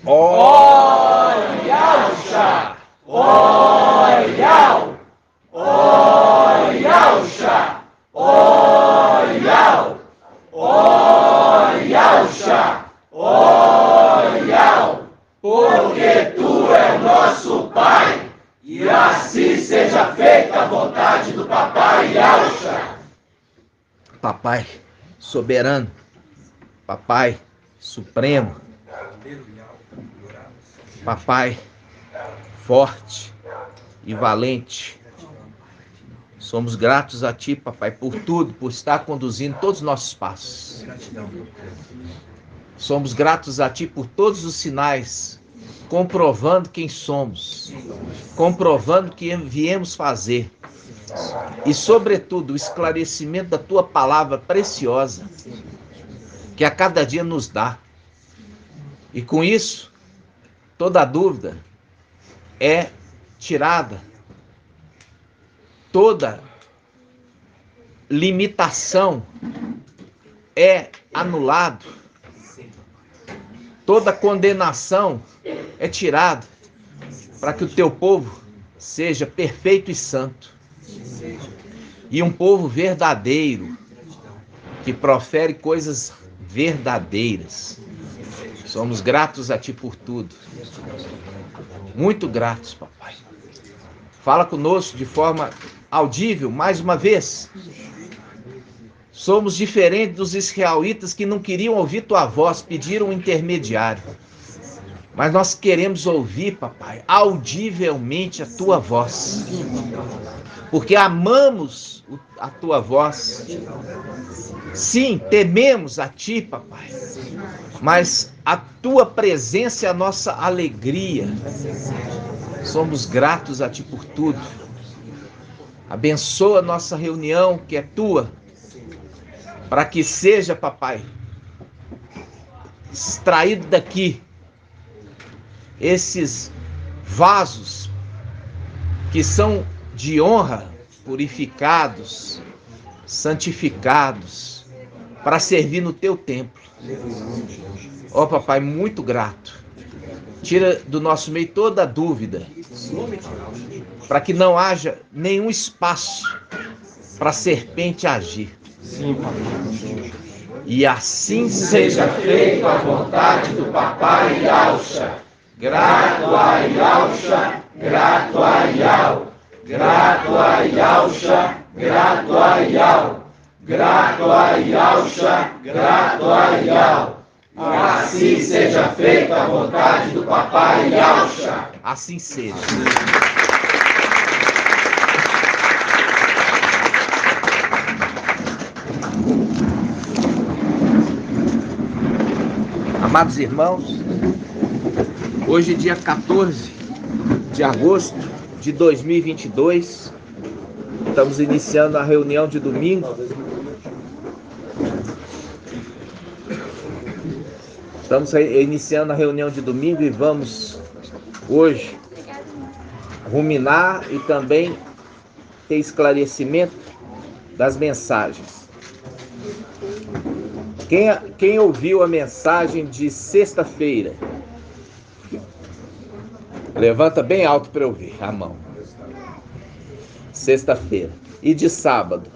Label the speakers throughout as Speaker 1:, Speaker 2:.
Speaker 1: Olhauxa! Olhau! Olhauxa! Olhau! Olhauxa! Olhau! Porque tu é nosso Pai, e assim seja feita a vontade do Papai Yauxa.
Speaker 2: Papai soberano, Papai supremo, Papai forte e valente. Somos gratos a Ti, Papai, por tudo, por estar conduzindo todos os nossos passos. Somos gratos a Ti por todos os sinais, comprovando quem somos, comprovando o que viemos fazer. E, sobretudo, o esclarecimento da Tua palavra preciosa, que a cada dia nos dá. E com isso, toda dúvida é tirada, toda limitação é anulada, toda condenação é tirada, para que o Teu povo seja perfeito e santo. E um povo verdadeiro, que profere coisas verdadeiras. Somos gratos a Ti por tudo. Muito gratos, Papai. Fala conosco de forma audível, mais uma vez. Somos diferentes dos israelitas que não queriam ouvir Tua voz, pediram um intermediário. Mas nós queremos ouvir, Papai, audivelmente a Tua voz. Porque amamos a Tua voz. Sim, tememos a Ti, Papai. Mas a Tua presença é a nossa alegria. Somos gratos a Ti por tudo. Abençoa a nossa reunião, que é Tua, para que seja, Papai, extraído daqui esses vasos que são de honra, purificados, santificados, para servir no Teu templo. Ó, Papai, muito grato. Tira do nosso meio toda dúvida, para que não haja nenhum espaço para a serpente agir. E assim seja feita a vontade do Papai Yauxa. Grato a Yauxa, grato a Yau. Grato a Yauxa, grato a Yau. Grato a Yauxa, grato a Yau. Assim seja feita a vontade do Papai Yauxa. Assim seja. Amados irmãos, hoje dia 14 de agosto de 2022, estamos iniciando a reunião de domingo. Estamos iniciando a reunião de domingo e vamos hoje ruminar e também ter esclarecimento das mensagens. Quem ouviu a mensagem de sexta-feira? Levanta bem alto para eu ver a mão. Sexta-feira. E de sábado?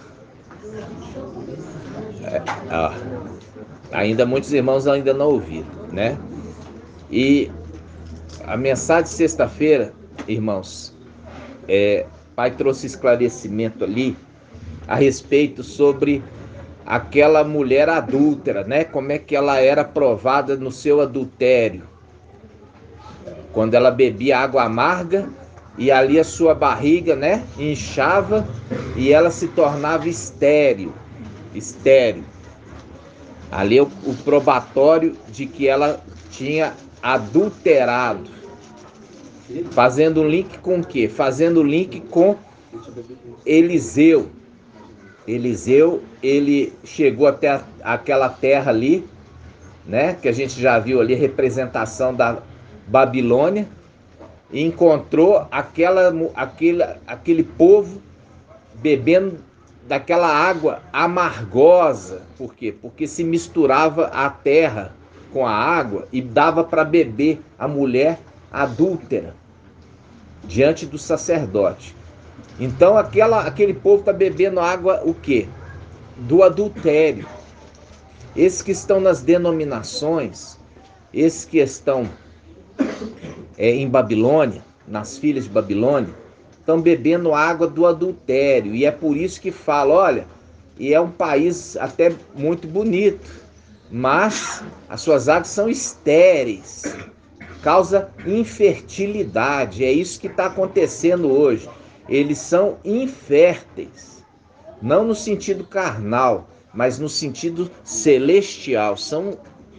Speaker 2: Ainda muitos irmãos ainda não ouviram, né? E a mensagem de sexta-feira, irmãos, Pai trouxe esclarecimento ali a respeito sobre aquela mulher adúltera, né? Como é que ela era provada no seu adultério. Quando ela bebia água amarga e ali a sua barriga, né, inchava e ela se tornava estéril. Ali é o probatório de que ela tinha adulterado. Fazendo link com o quê? Fazendo link com Eliseu. Eliseu, ele chegou até aquela terra ali, né, que a gente já viu ali, a representação da Babilônia, e encontrou aquele povo bebendo daquela água amargosa. Por quê? Porque se misturava a terra com a água e dava para beber a mulher adúltera diante do sacerdote. Então aquele povo está bebendo água o quê? Do adultério. Esses que estão nas denominações, esses que estão em Babilônia, nas filhas de Babilônia, estão bebendo água do adultério. E é por isso que fala, olha, e é um país até muito bonito, mas as suas águas são estéreis, causa infertilidade. É isso que está acontecendo hoje. Eles são inférteis, não no sentido carnal, mas no sentido celestial, são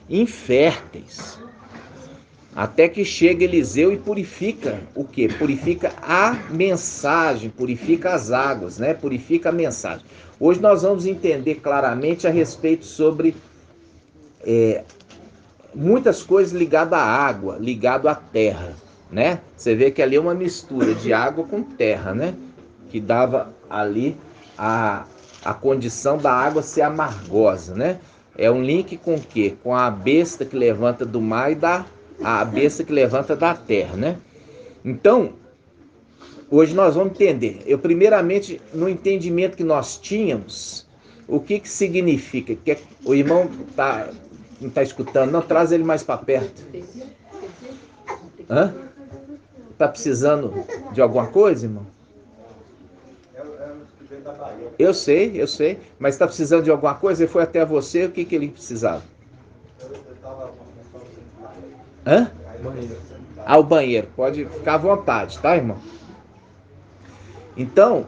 Speaker 2: inférteis. Até que chega Eliseu e purifica o quê? Purifica a mensagem, purifica as águas, né? Purifica a mensagem. Hoje nós vamos entender claramente a respeito sobre muitas coisas ligadas à água, ligado à terra, né? Você vê que ali é uma mistura de água com terra, né? Que dava ali a condição da água ser amargosa, né? É um link com o quê? Com a besta que levanta do mar e a besta que levanta da terra, né? Então, hoje nós vamos entender. Primeiramente, no entendimento que nós tínhamos, o que significa? Que o irmão não está escutando, não, traz ele mais para perto. Hã? Está precisando de alguma coisa, irmão? Eu sei, mas está precisando de alguma coisa? Ele foi até você, o que ele precisava? Hã? O banheiro, pode ficar à vontade, tá, irmão? Então,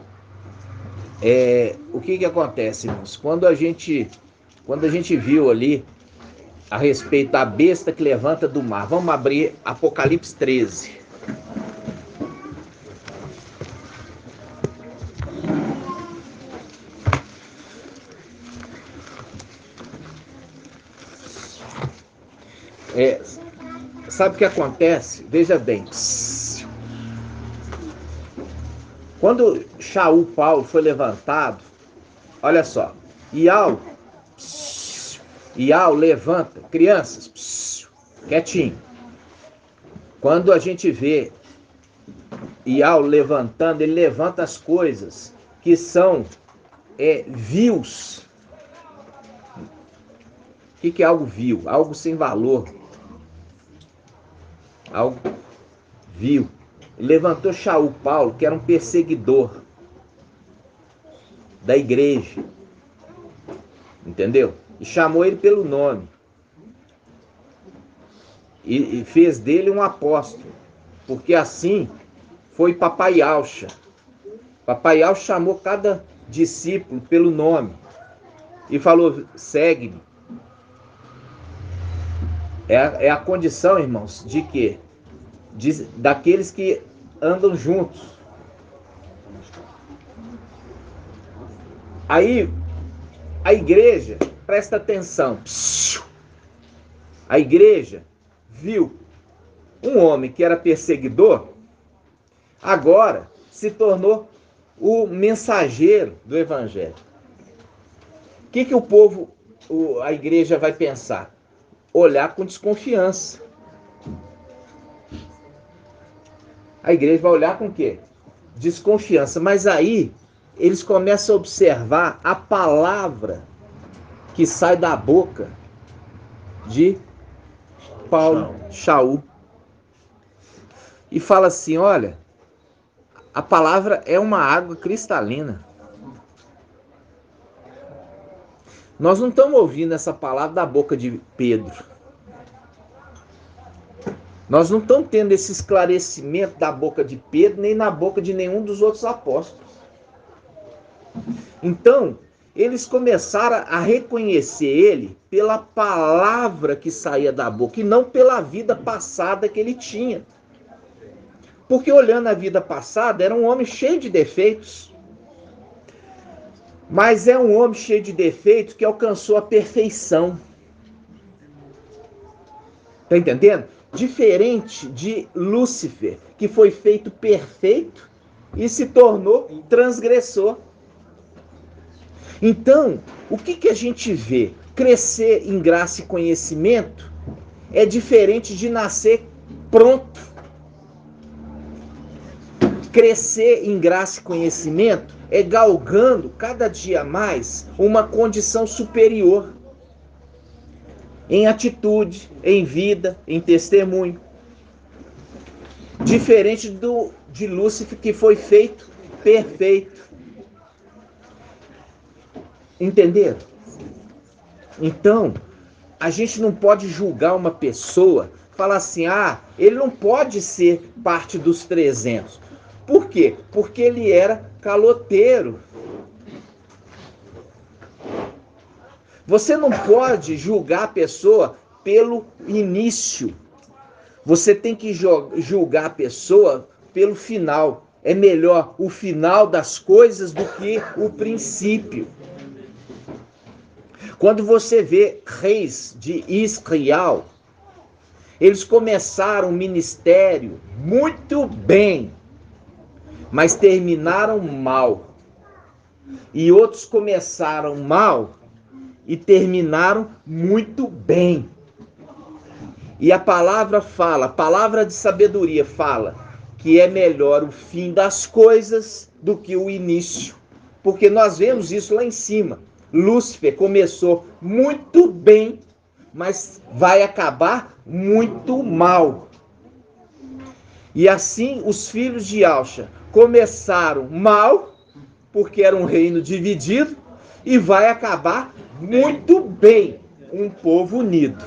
Speaker 2: o que acontece, irmãos? Quando a gente viu ali a respeito da besta que levanta do mar, vamos abrir Apocalipse 13. Sabe o que acontece? Veja bem. Quando Shaul Paulo foi levantado, olha só, Iau levanta, crianças, quietinho. Quando a gente vê Iau levantando, ele levanta as coisas que são vils. O que é algo vil? Algo sem valor. Algo vil. Ele levantou Shaul Paulo, que era um perseguidor da igreja. Entendeu? E chamou ele pelo nome. E fez dele um apóstolo. Porque assim foi Papai Alcha. Papai Alcha chamou cada discípulo pelo nome. E falou, segue-me. É a condição, irmãos, de quê? Daqueles que andam juntos. Aí, a igreja, presta atenção. A igreja viu um homem que era perseguidor, agora se tornou o mensageiro do evangelho. O que o povo, a igreja vai pensar? Olhar com desconfiança. A igreja vai olhar com o quê? Desconfiança. Mas aí, eles começam a observar a palavra que sai da boca de Paulo, Shaul. E fala assim, olha, a palavra é uma água cristalina. Nós não estamos ouvindo essa palavra da boca de Pedro. Nós não estamos tendo esse esclarecimento da boca de Pedro, nem na boca de nenhum dos outros apóstolos. Então, eles começaram a reconhecer ele pela palavra que saía da boca, e não pela vida passada que ele tinha. Porque olhando a vida passada, era um homem cheio de defeitos. Mas é um homem cheio de defeitos que alcançou a perfeição. Está entendendo? Diferente de Lúcifer, que foi feito perfeito e se tornou transgressor. Então, o que a gente vê? Crescer em graça e conhecimento é diferente de nascer pronto. Crescer em graça e conhecimento é galgando cada dia mais uma condição superior em atitude, em vida, em testemunho. Diferente de Lúcifer, que foi feito perfeito. Entenderam? Então, a gente não pode julgar uma pessoa, falar assim, ele não pode ser parte dos 300. Por quê? Porque ele era caloteiro. Você não pode julgar a pessoa pelo início. Você tem que julgar a pessoa pelo final. É melhor o final das coisas do que o princípio. Quando você vê reis de Israel, eles começaram o ministério muito bem, mas terminaram mal. E outros começaram mal e terminaram muito bem. E a palavra fala, a palavra de sabedoria fala, que é melhor o fim das coisas do que o início. Porque nós vemos isso lá em cima. Lúcifer começou muito bem, mas vai acabar muito mal. E assim os filhos de Alcha começaram mal, porque era um reino dividido, e vai acabar muito bem, um povo unido.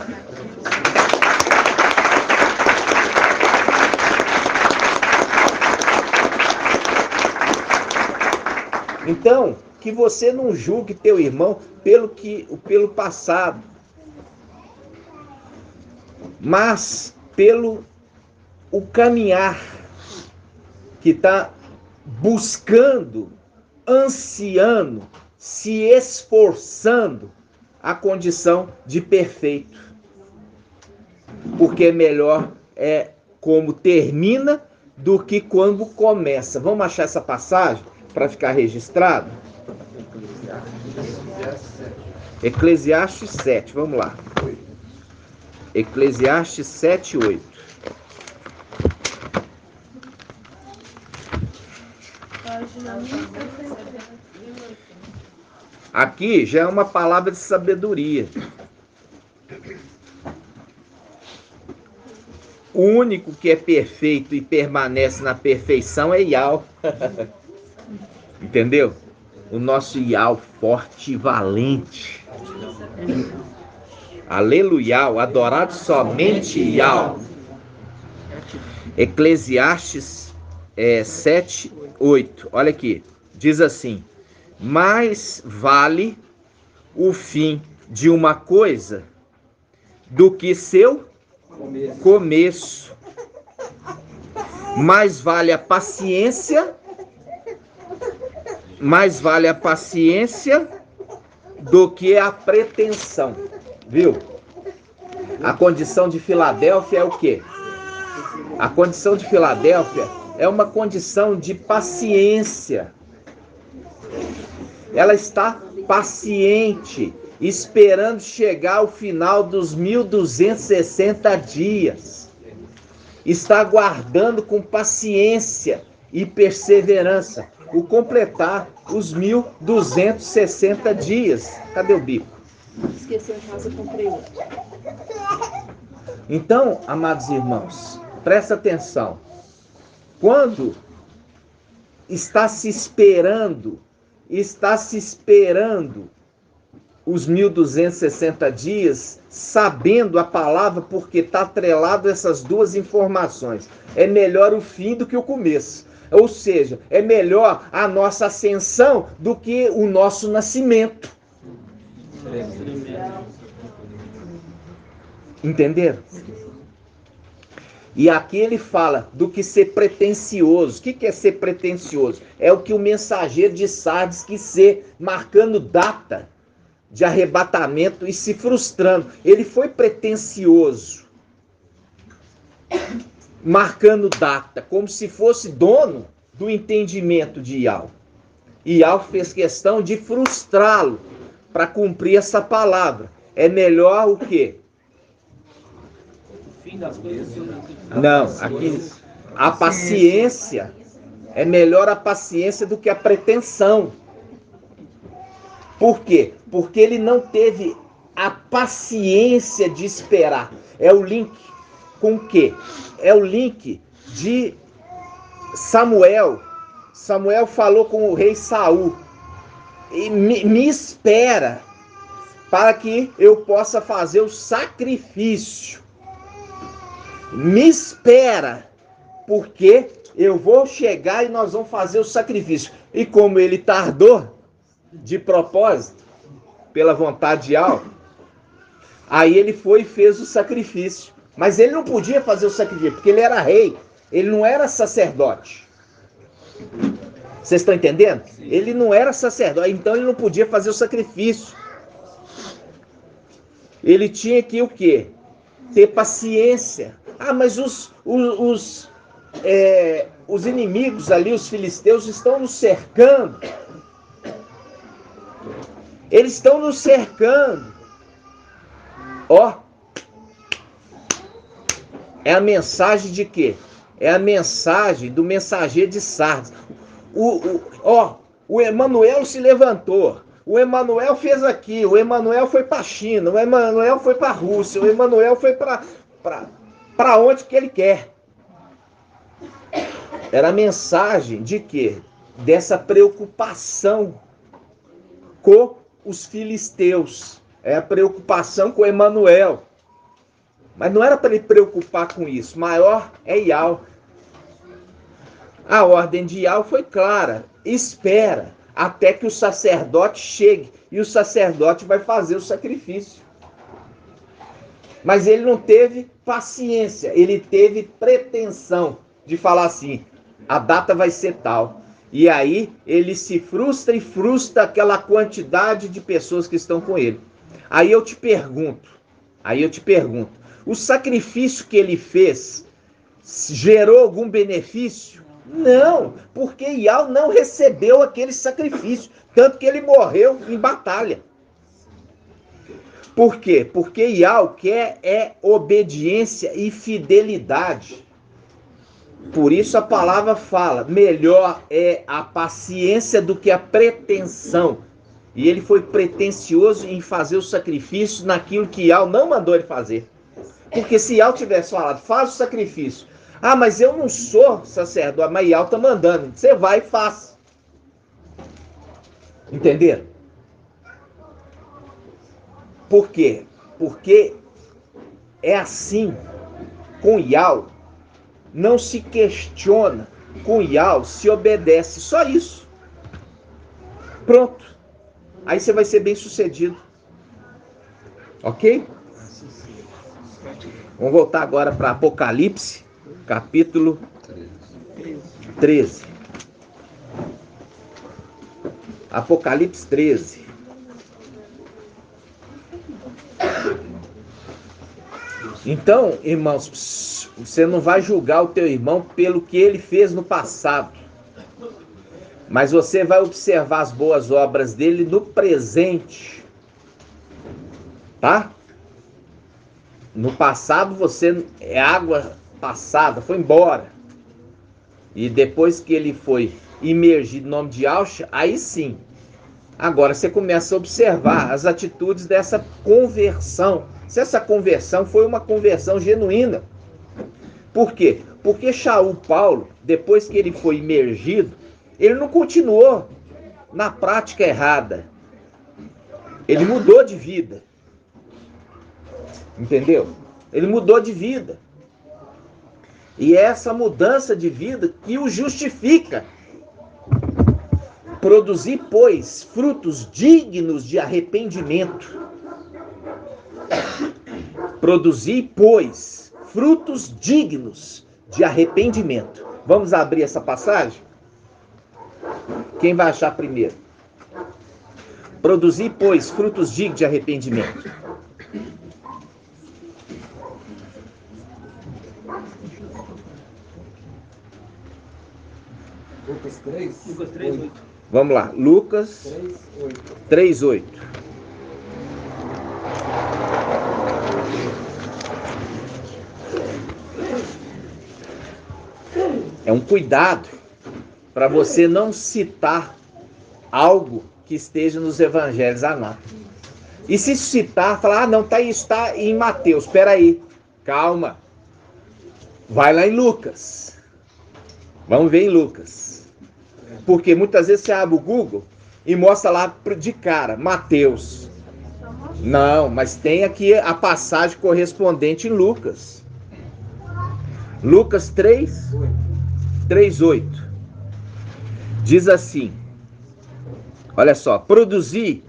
Speaker 2: Então, que você não julgue teu irmão pelo passado, mas pelo o caminhar que está buscando, ansiando, se esforçando a condição de perfeito. Porque melhor é como termina do que quando começa. Vamos achar essa passagem para ficar registrado? Eclesiastes 7, vamos lá. Eclesiastes 7, 8. Aqui já é uma palavra de sabedoria. O único que é perfeito e permanece na perfeição é Yahweh. Entendeu? O nosso Yahweh forte e valente. Aleluia, adorado somente Yahweh. Eclesiastes 7, 8. Olha aqui. Diz assim: mais vale o fim de uma coisa do que seu começo. Mais vale a paciência do que a pretensão. Viu? A condição de Filadélfia é o quê? A condição de Filadélfia é uma condição de paciência. Ela está paciente, esperando chegar ao final dos 1260 dias. Está aguardando com paciência e perseverança o completar os 1260 dias. Cadê o bico?
Speaker 3: Esqueceu em casa, eu comprei outro.
Speaker 2: Então, amados irmãos, presta atenção. Quando está se esperando os 1260 dias, sabendo a palavra, porque está atrelado a essas duas informações. É melhor o fim do que o começo. Ou seja, é melhor a nossa ascensão do que o nosso nascimento. Entenderam? E aqui ele fala do que ser pretensioso. O que é ser pretensioso? É o que o mensageiro de Sardes quis ser, marcando data de arrebatamento e se frustrando. Ele foi pretensioso, marcando data, como se fosse dono do entendimento de Yahweh. E Yahweh fez questão de frustrá-lo para cumprir essa palavra. É melhor o quê?
Speaker 4: fim das coisas,
Speaker 2: Não, aqui a paciência é melhor a paciência do que a pretensão. Por quê? Porque ele não teve a paciência de esperar. É o link com o quê? É o link de Samuel. Samuel falou com o rei Saul. E me espera para que eu possa fazer o sacrifício. Me espera, porque eu vou chegar e nós vamos fazer o sacrifício. E como ele tardou, de propósito, pela vontade de Al, aí ele foi e fez o sacrifício. Mas ele não podia fazer o sacrifício, porque ele era rei, ele não era sacerdote. Vocês estão entendendo? Ele não era sacerdote, então ele não podia fazer o sacrifício. Ele tinha que o quê? Ter paciência. Ah, mas os inimigos ali, os filisteus, estão nos cercando. Eles estão nos cercando. Ó, é a mensagem de quê? É a mensagem do mensageiro de Sardes. O Emanuel se levantou. O Emanuel fez aqui. O Emanuel foi para a China. O Emanuel foi para a Rússia. O Emanuel foi para onde que ele quer. Era a mensagem de quê? Dessa preocupação com os filisteus. É a preocupação com Emanuel. Mas não era para ele preocupar com isso. Maior é Ial. A ordem de Ial foi clara. Espera até que o sacerdote chegue. E o sacerdote vai fazer o sacrifício. Mas ele não teve paciência. Ele teve pretensão de falar assim, a data vai ser tal. E aí ele se frustra e frustra aquela quantidade de pessoas que estão com ele. Aí eu te pergunto, o sacrifício que ele fez gerou algum benefício? Não, porque Ial não recebeu aquele sacrifício, tanto que ele morreu em batalha. Por quê? Porque Ial quer obediência e fidelidade. Por isso a palavra fala, melhor é a paciência do que a pretensão. E ele foi pretensioso em fazer o sacrifício naquilo que Ial não mandou ele fazer. Porque se Ial tivesse falado, faz o sacrifício. Ah, mas eu não sou sacerdote, mas Ial está mandando. Você vai e faz. Entenderam? Por quê? Porque é assim. Com Ial, não se questiona. Com Ial, se obedece. Só isso. Pronto. Aí você vai ser bem sucedido. Ok? Vamos voltar agora para Apocalipse, capítulo 13. Apocalipse 13. Então, irmãos, você não vai julgar o teu irmão pelo que ele fez no passado. Mas você vai observar as boas obras dele no presente. Tá? No passado você é água passada, foi embora. E depois que ele foi imergido no nome de Yahshua, aí sim. Agora você começa a observar as atitudes dessa conversão. Se essa conversão foi uma conversão genuína. Por quê? Porque Shaul Paulo, depois que ele foi imergido, ele não continuou na prática errada. Ele mudou de vida. Entendeu? Ele mudou de vida. E é essa mudança de vida que o justifica. Produzir, pois, frutos dignos de arrependimento. Produzir, pois, frutos dignos de arrependimento. Vamos abrir essa passagem? Quem vai achar primeiro? Produzir, pois, frutos dignos de arrependimento.
Speaker 5: Lucas 3,
Speaker 4: 8.
Speaker 2: Vamos lá, Lucas 3:8. É um cuidado para você não citar algo que esteja nos evangelhos anátomos. E se citar, falar, não, está em Mateus, espera aí, calma. Vai lá em Lucas. Vamos ver em Lucas. Porque muitas vezes você abre o Google e mostra lá de cara, Mateus. Não, mas tem aqui a passagem correspondente em Lucas. Lucas 3:8. Diz assim, olha só, produzi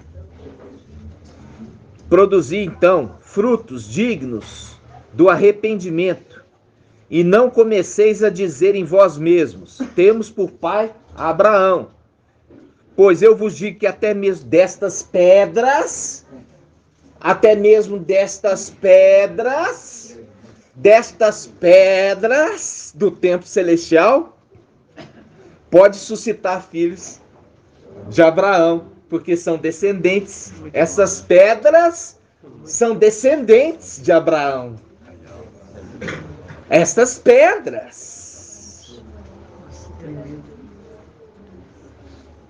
Speaker 2: então frutos dignos do arrependimento, e não comeceis a dizer em vós mesmos, temos por pai Abraão. Pois eu vos digo que até mesmo destas pedras do templo celestial, pode suscitar filhos de Abraão, porque são descendentes. Essas pedras são descendentes de Abraão. Estas pedras.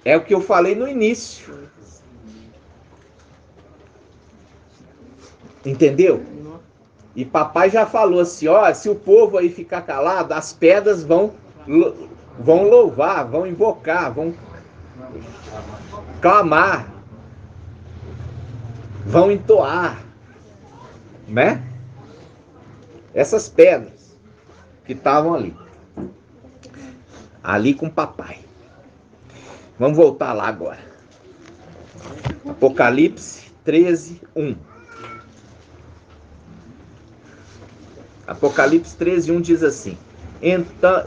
Speaker 2: É o que eu falei no início. Entendeu? E papai já falou assim, ó, se o povo aí ficar calado, as pedras vão louvar, vão invocar, vão clamar, vão entoar, né? Essas pedras que estavam ali com papai. Vamos voltar lá agora. Apocalipse 13:1. Apocalipse 13:1 diz assim: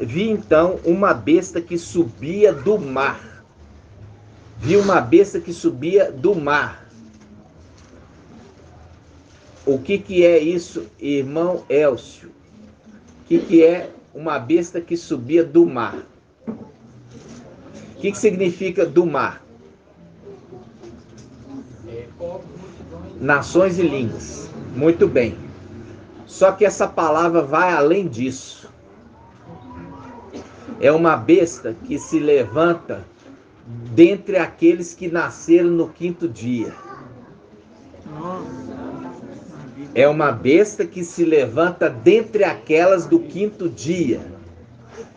Speaker 2: vi então uma besta que subia do mar. Vi uma besta que subia do mar. O que é isso, irmão Elcio? O que é uma besta que subia do mar? O que significa do mar? Nações e línguas. Muito bem. Só que essa palavra vai além disso. É uma besta que se levanta dentre aqueles que nasceram no quinto dia. É uma besta que se levanta dentre aquelas do quinto dia.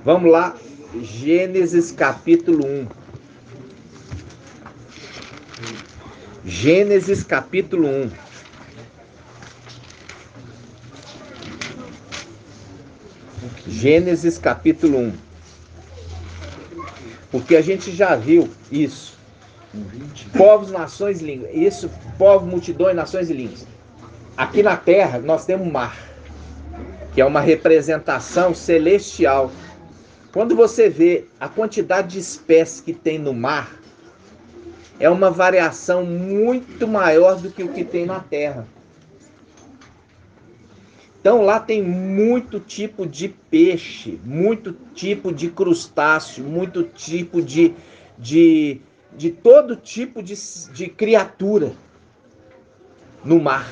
Speaker 2: Vamos lá, Gênesis capítulo 1. Gênesis capítulo 1. Gênesis capítulo 1. Porque a gente já viu isso. Povos, nações e línguas. Isso, povo, multidões, nações e línguas. Aqui na terra nós temos o mar, que é uma representação celestial. Quando você vê a quantidade de espécies que tem no mar, é uma variação muito maior do que o que tem na terra. Então lá tem muito tipo de peixe, muito tipo de crustáceo, muito tipo de todo tipo de criatura no mar.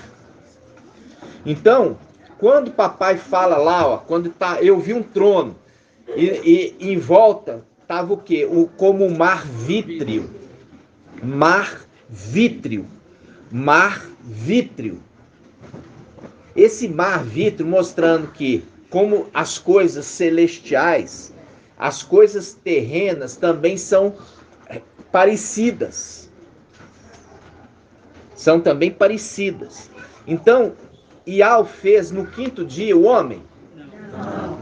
Speaker 2: Então, quando papai fala lá, ó, eu vi um trono e em volta estava o quê? Como um mar vítreo. Mar vítreo. Mar vítreo. Esse mar vítreo mostrando que, como as coisas celestiais, as coisas terrenas também são parecidas. São também parecidas. Então, Ial fez no quinto dia o homem? Não.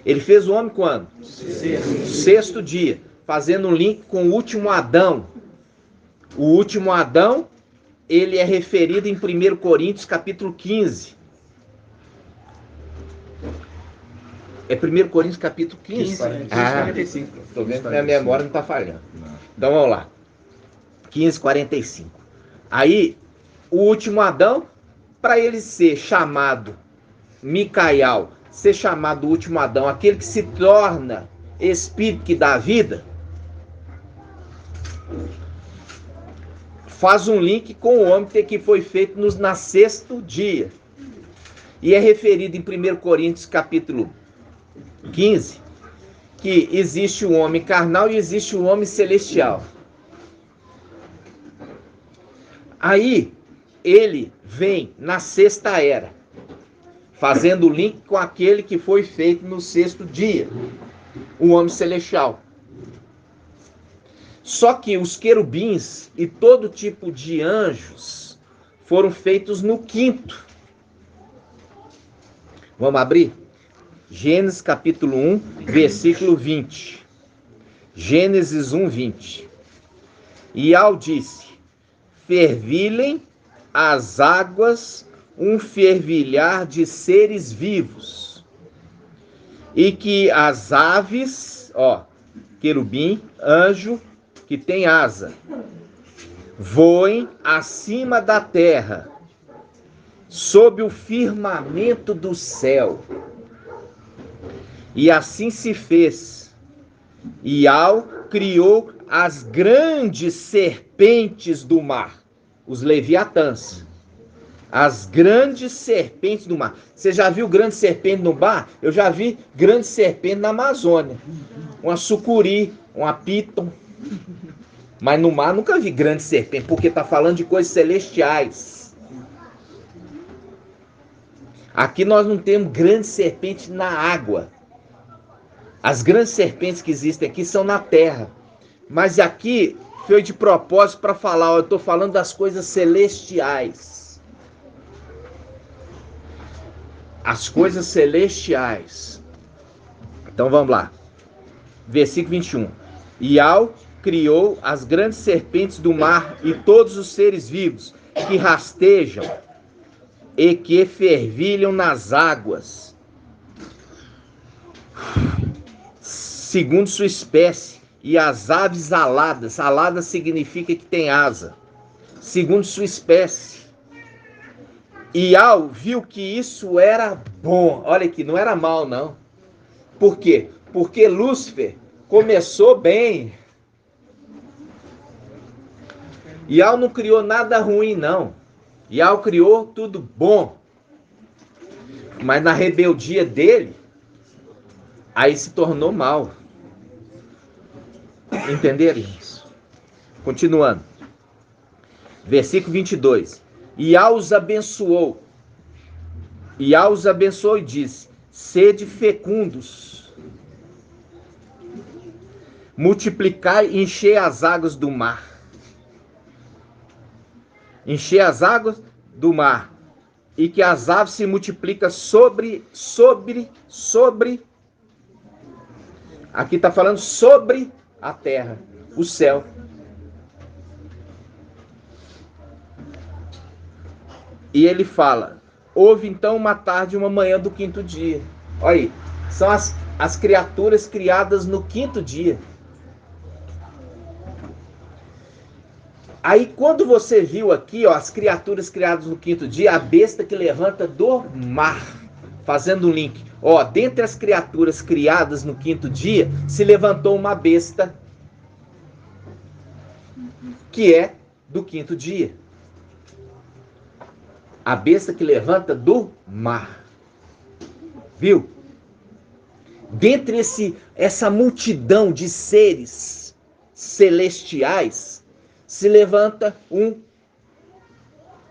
Speaker 2: Ele fez o homem quando? Sexto dia. Fazendo um link com o último Adão. O último Adão, ele é referido em 1 Coríntios capítulo 15. É 1 Coríntios capítulo 15? 45. Estou vendo que minha memória não está falhando. Então vamos lá. 15:45. Aí, o último Adão, para ele ser chamado Micael, ser chamado último Adão, aquele que se torna espírito que dá vida, faz um link com o homem que foi feito na sexto dia. E é referido em 1 Coríntios capítulo 15, que existe o homem carnal e existe o homem celestial. Aí ele vem na sexta era, fazendo o link com aquele que foi feito no sexto dia, o homem celestial. Só que os querubins e todo tipo de anjos foram feitos no quinto. Vamos abrir? Gênesis capítulo 1, versículo 20. Gênesis 1, 20. E Al disse: fervilhem as águas um fervilhar de seres vivos, e que as aves, querubim, anjo, que tem asa, voem acima da terra, sob o firmamento do céu. E assim se fez. E Al criou as grandes serpentes do mar, os leviatãs. As grandes serpentes do mar. Você já viu grande serpente no mar? Eu já vi grande serpente na Amazônia. Uma sucuri, uma píton. Mas no mar nunca vi grande serpente, porque está falando de coisas celestiais. Aqui nós não temos grande serpente na água. As grandes serpentes que existem aqui são na terra. Mas aqui foi de propósito para falar, eu estou falando das coisas celestiais. As coisas celestiais. Então vamos lá. Versículo 21. E Al criou as grandes serpentes do mar e todos os seres vivos que rastejam e que fervilham nas águas, segundo sua espécie, e as aves aladas. Alada significa que tem asa, segundo sua espécie. E Al viu que isso era bom. Olha aqui, não era mal, não. Por quê? Porque Lúcifer começou bem. E Al não criou nada ruim, não. E Al criou tudo bom. Mas na rebeldia dele, aí se tornou mal. Entenderam isso? Continuando. Versículo 22. E Al os abençoou. E Al os abençoou e disse: sede fecundos, multiplicai e enchei as águas do mar. Encher as águas do mar, e que as aves se multiplicam sobre, aqui está falando sobre a terra, o céu. E ele fala: houve então uma tarde e uma manhã do quinto dia. Olha aí, são as criaturas criadas no quinto dia. Aí quando você viu aqui, as criaturas criadas no quinto dia, a besta que levanta do mar, fazendo um link. Dentre as criaturas criadas no quinto dia, se levantou uma besta que é do quinto dia. A besta que levanta do mar. Viu? Dentre essa multidão de seres celestiais, se levanta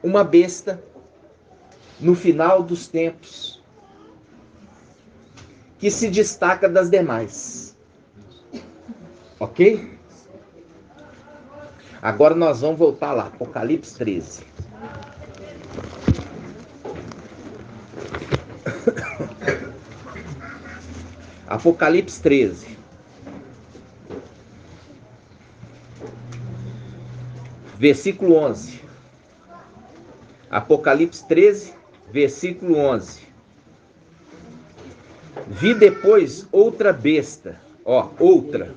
Speaker 2: uma besta no final dos tempos, que se destaca das demais. Ok? Agora nós vamos voltar lá, Apocalipse 13. Apocalipse 13. Versículo 11. Apocalipse 13, versículo 11. Vi depois outra besta, outra,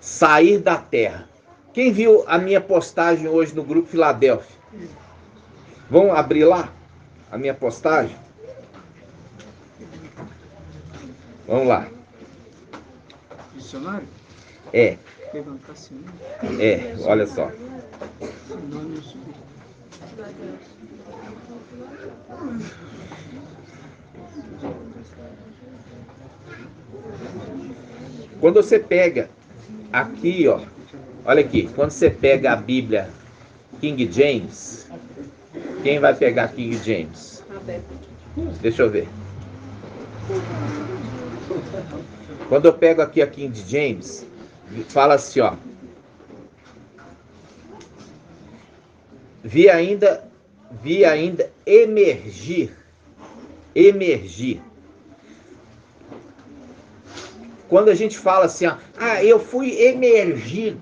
Speaker 2: sair da terra. Quem viu a minha postagem hoje no grupo Filadélfia? Vamos abrir lá a minha postagem? Vamos lá.
Speaker 4: Dicionário?
Speaker 2: É.
Speaker 4: Levantar assim.
Speaker 2: É, olha só. Quando você pega aqui, ó, olha aqui, quando você pega a Bíblia King James, quem vai pegar King James? Deixa eu ver. Quando eu pego aqui a King James, fala assim, ó. Vi ainda emergir. Quando a gente fala assim, ó, eu fui emergido,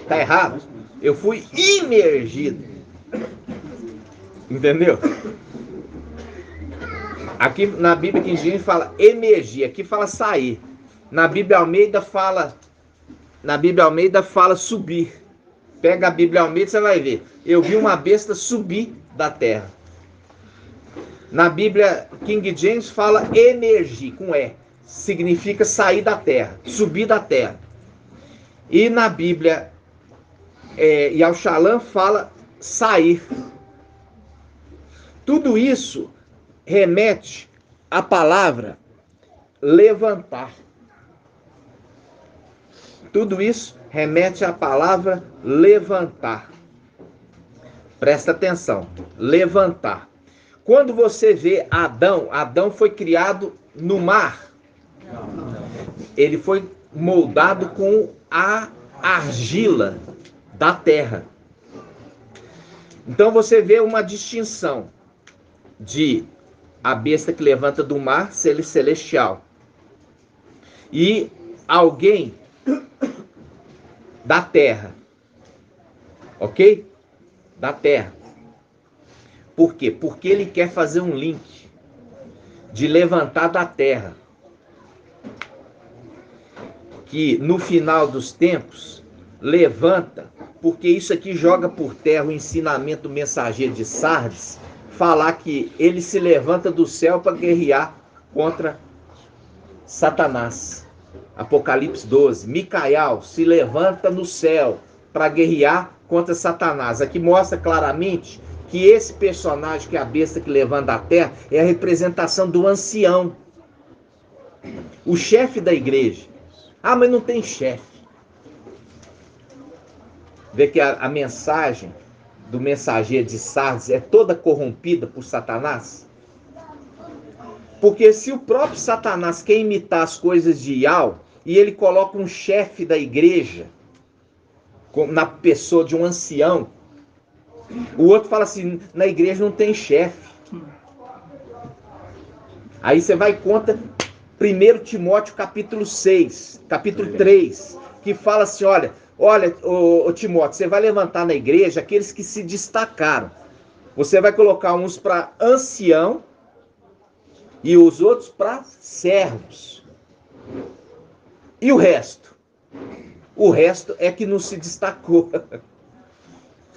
Speaker 2: tá errado? Eu fui imergido. Entendeu? Aqui na Bíblia King James fala emergir, aqui fala sair. Na Bíblia Almeida fala subir. Pega a Bíblia Almeida, você vai ver. Eu vi uma besta subir da terra. Na Bíblia King James fala emergir, com E. Significa sair da terra, subir da terra. E na Bíblia Yahushalam fala sair. Tudo isso remete à palavra levantar. Tudo isso remete à palavra levantar. Presta atenção, levantar. Quando você vê Adão foi criado no mar. Ele foi moldado com a argila da terra. Então você vê uma distinção de a besta que levanta do mar, ser celestial, e alguém da terra, ok? Da terra. Por quê? Porque ele quer fazer um link de levantar da terra, que no final dos tempos levanta, porque isso aqui joga por terra o ensinamento do mensageiro de Sardes, falar que ele se levanta do céu para guerrear contra Satanás. Apocalipse 12, Micael se levanta no céu para guerrear contra Satanás. Aqui mostra claramente que esse personagem, que é a besta que levanta a terra, é a representação do ancião, o chefe da igreja. Mas não tem chefe. Vê que a mensagem do mensageiro de Sardes é toda corrompida por Satanás? Porque se o próprio Satanás quer imitar as coisas de Yahweh, e ele coloca um chefe da igreja na pessoa de um ancião, o outro fala assim, na igreja não tem chefe. Aí você vai contra 1 Timóteo capítulo 6, capítulo 3, que fala assim, olha, ô Timóteo, você vai levantar na igreja aqueles que se destacaram. Você vai colocar uns para ancião e os outros para servos. E o resto? O resto é que não se destacou.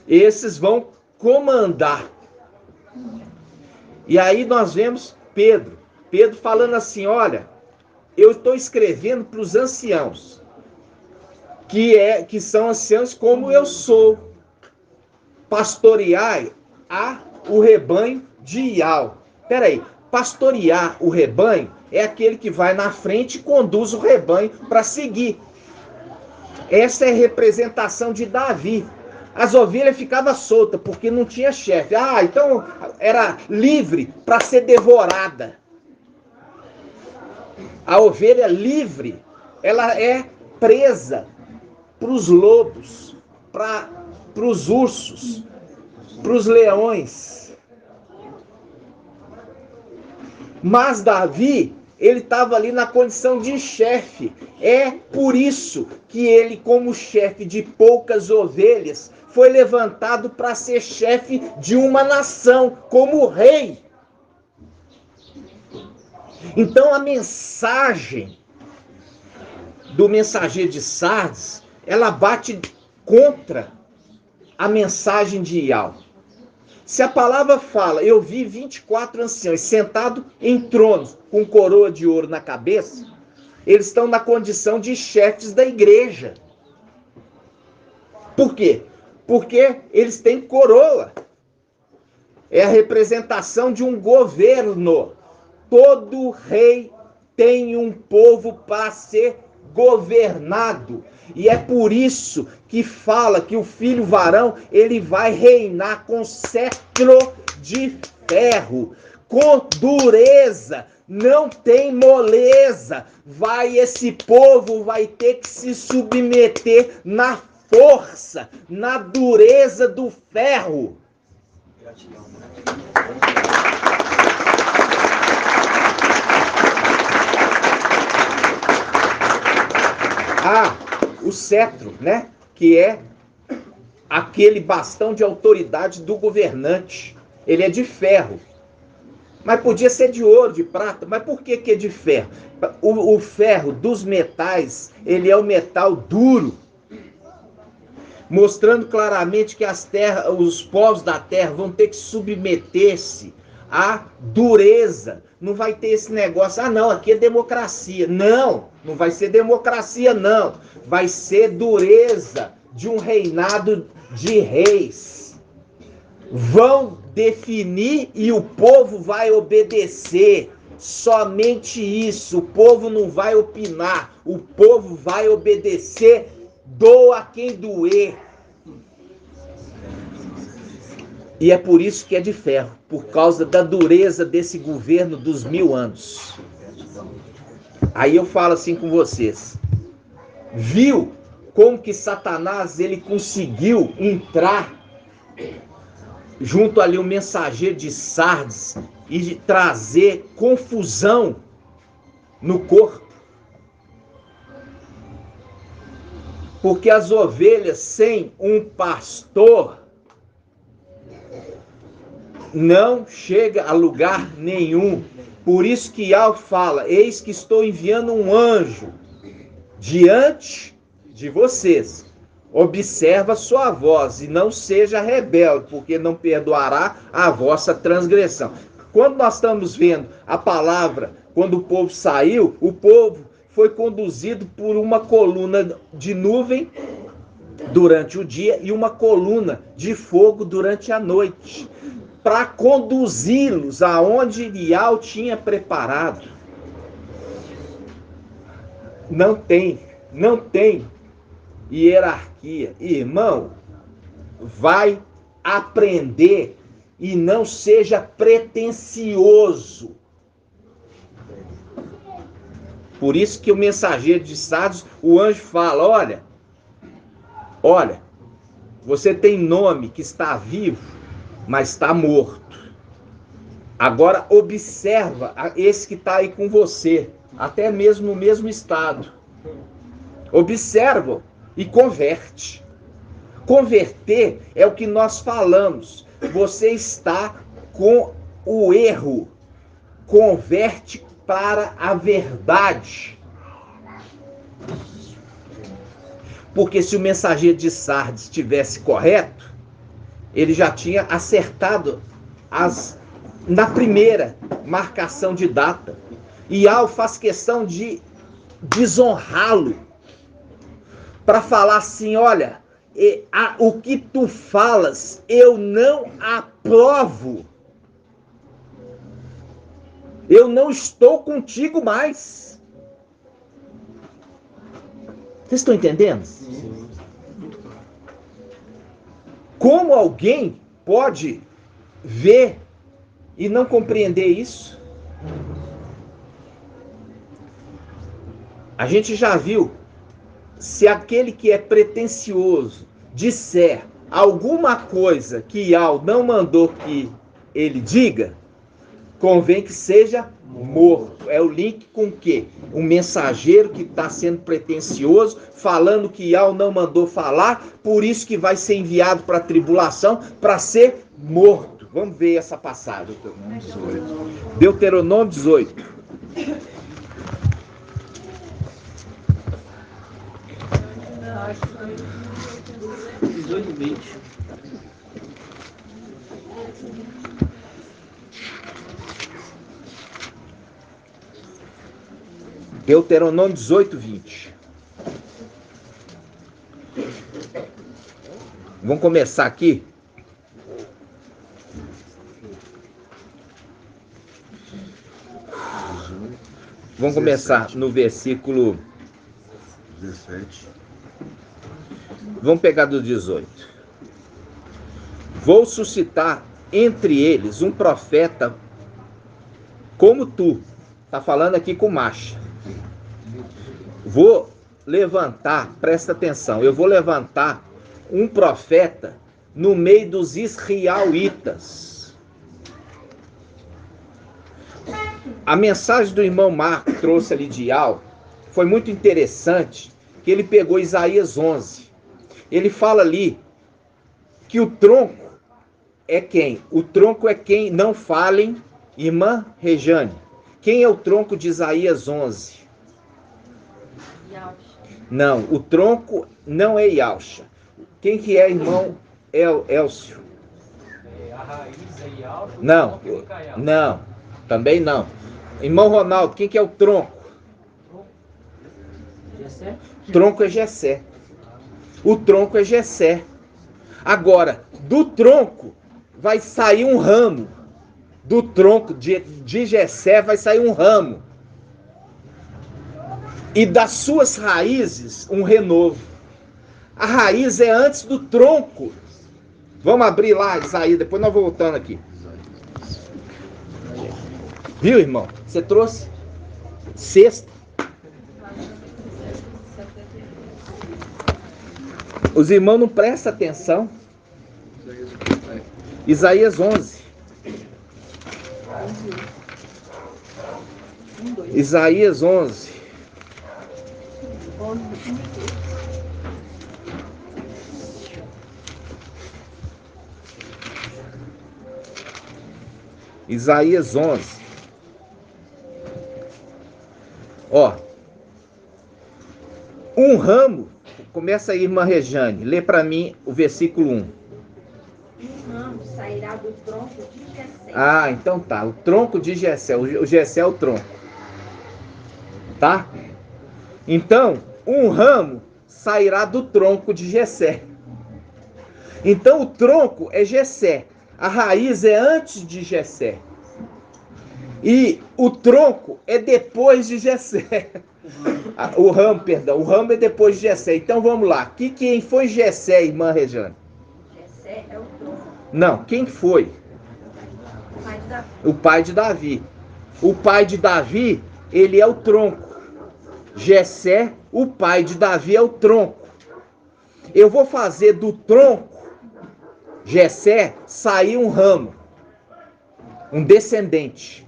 Speaker 2: Esses vão comandar. E aí nós vemos Pedro falando assim, eu estou escrevendo para os anciãos, que são anciãos como eu sou, pastorear o rebanho de Yahweh. Peraí, pastorear o rebanho é aquele que vai na frente e conduz o rebanho para seguir. Essa é a representação de Davi. As ovelhas ficavam soltas porque não tinha chefe. Então era livre para ser devorada. A ovelha livre, ela é presa para os lobos, para os ursos, para os leões. Mas Davi, ele estava ali na condição de chefe. É por isso que ele, como chefe de poucas ovelhas, foi levantado para ser chefe de uma nação, como rei. Então a mensagem do mensageiro de Sardes, ela bate contra a mensagem de Yahweh. Se a palavra fala, eu vi 24 anciãos sentados em tronos, com coroa de ouro na cabeça, eles estão na condição de chefes da igreja. Por quê? Porque eles têm coroa. É a representação de um governo. Todo rei tem um povo para ser governado. E é por isso que fala que o filho varão, ele vai reinar com cetro de ferro, com dureza, não tem moleza. Esse povo vai ter que se submeter na força, na dureza do ferro. O cetro, né? Que é aquele bastão de autoridade do governante. Ele é de ferro. Mas podia ser de ouro, de prata. Mas por que é de ferro? O ferro dos metais, ele é o metal duro. Mostrando claramente que os povos da terra vão ter que submeter-se à dureza. Não vai ter esse negócio, não, aqui é democracia. Não vai ser democracia, não. Vai ser dureza de um reinado de reis. Vão definir e o povo vai obedecer. Somente isso. O povo não vai opinar. O povo vai obedecer. Doa quem doer. E é por isso que é de ferro, por causa da dureza desse governo dos 1000 anos. Aí eu falo assim com vocês. Viu como que Satanás ele conseguiu entrar junto ali o mensageiro de Sardes e trazer confusão no corpo? Porque as ovelhas sem um pastor não chega a lugar nenhum. Por isso que Yahweh fala, eis que estou enviando um anjo diante de vocês. Observa sua voz e não seja rebelde, porque não perdoará a vossa transgressão. Quando nós estamos vendo a palavra, quando o povo saiu, o povo foi conduzido por uma coluna de nuvem durante o dia e uma coluna de fogo durante a noite, para conduzi-los aonde Yahweh tinha preparado. Não tem hierarquia. Irmão, vai aprender e não seja pretensioso. Por isso que o mensageiro de Sardes, o anjo fala, olha, você tem nome que está vivo, mas está morto. Agora observa esse que está aí com você, até mesmo no mesmo estado. Observa e converte. Converter é o que nós falamos. Você está com o erro. Converte para a verdade. Porque se o mensageiro de Sardes estivesse correto, ele já tinha acertado na primeira marcação de data. E Yahweh faz questão de desonrá-lo, para falar assim, olha, o que tu falas, eu não aprovo. Eu não estou contigo mais. Vocês estão entendendo? Sim. Como alguém pode ver e não compreender isso? A gente já viu, se aquele que é pretensioso disser alguma coisa que Yahweh não mandou que ele diga, convém que seja morto. É o link com o quê? Um mensageiro que está sendo pretensioso, falando que Yahweh não mandou falar, por isso que vai ser enviado para a tribulação, para ser morto. Vamos ver essa passagem. Deuteronômio 18. Deuteronômio 18, 20. Vamos começar aqui. Vamos começar no versículo
Speaker 1: 17.
Speaker 2: Vamos pegar do 18. Vou suscitar entre eles um profeta como tu. Está falando aqui com Macha. Vou levantar, presta atenção, eu vou levantar um profeta no meio dos israelitas. A mensagem do irmão Marco trouxe ali de Al foi muito interessante, que ele pegou Isaías 11. Ele fala ali que o tronco é quem? O tronco é quem? Não falem, irmã Rejane. Quem é o tronco de Isaías 11? Não, o tronco não é Yalcha. Quem que é, irmão Elcio?
Speaker 4: A raiz é Yalcha.
Speaker 2: Não, não, também não. Irmão Ronaldo, quem que é o tronco?
Speaker 4: Jessé?
Speaker 2: Tronco é Jessé. O tronco é Jessé. Agora, do tronco vai sair um ramo. Do tronco de Jessé vai sair um ramo. E das suas raízes, um renovo. A raiz é antes do tronco. Vamos abrir lá, Isaías, depois nós voltando aqui. Viu, irmão? Você trouxe sexta. Os irmãos não prestam atenção. Isaías 11. Isaías 11. Isaías 11. Ó. Um ramo. Começa aí, irmã Rejane. Lê para mim o versículo 1.
Speaker 3: Um ramo sairá do tronco de Jessé.
Speaker 2: Ah, então tá. O tronco de Jessé. O Jessé é o tronco. Tá? Então, um ramo sairá do tronco de Jessé. Então, o tronco é Jessé. A raiz é antes de Jessé. E o tronco é depois de Jessé. O ramo, perdão. O ramo é depois de Jessé. Então, vamos lá. Quem foi Jessé, irmã Rejane?
Speaker 3: Jessé é o tronco.
Speaker 2: Não, quem foi?
Speaker 3: O pai de Davi.
Speaker 2: O pai de Davi. O pai de Davi, ele é o tronco. Jessé, o pai de Davi, é o tronco. Eu vou fazer do tronco, Jessé, sair um ramo, um descendente.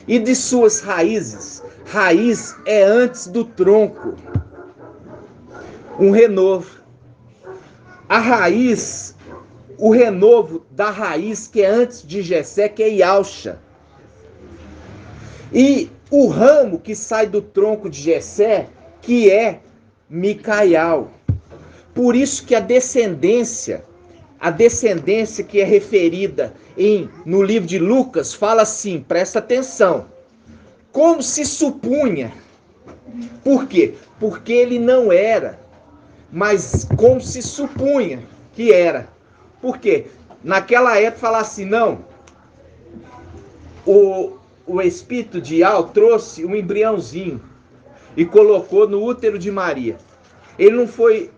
Speaker 2: E de suas raízes, raiz é antes do tronco, um renovo. A raiz, o renovo da raiz que é antes de Jessé, que é Yalcha. E o ramo que sai do tronco de Jessé, que é Micaial. Por isso que a descendência que é referida no livro de Lucas, fala assim, presta atenção, como se supunha. Por quê? Porque ele não era, mas como se supunha que era. Por quê? Naquela época fala assim, não, o espírito de Al trouxe um embriãozinho e colocou no útero de Maria. Ele não foi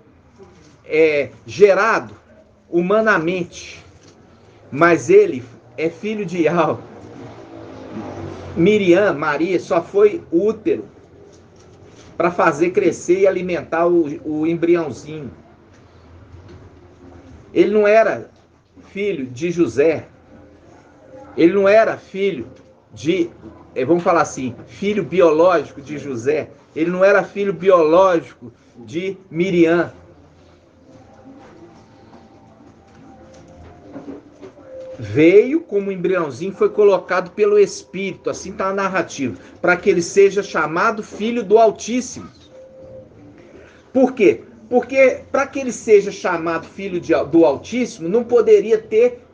Speaker 2: gerado humanamente, mas ele é filho de Al. Miriam, Maria, só foi útero para fazer crescer e alimentar o embriãozinho. Ele não era filho de José. Ele não era filho de, vamos falar assim, filho biológico de José. Ele não era filho biológico de Miriam. Veio como embriãozinho, foi colocado pelo Espírito, assim está a narrativa, para que ele seja chamado filho do Altíssimo. Por quê? Porque para que ele seja chamado filho do Altíssimo, não poderia ter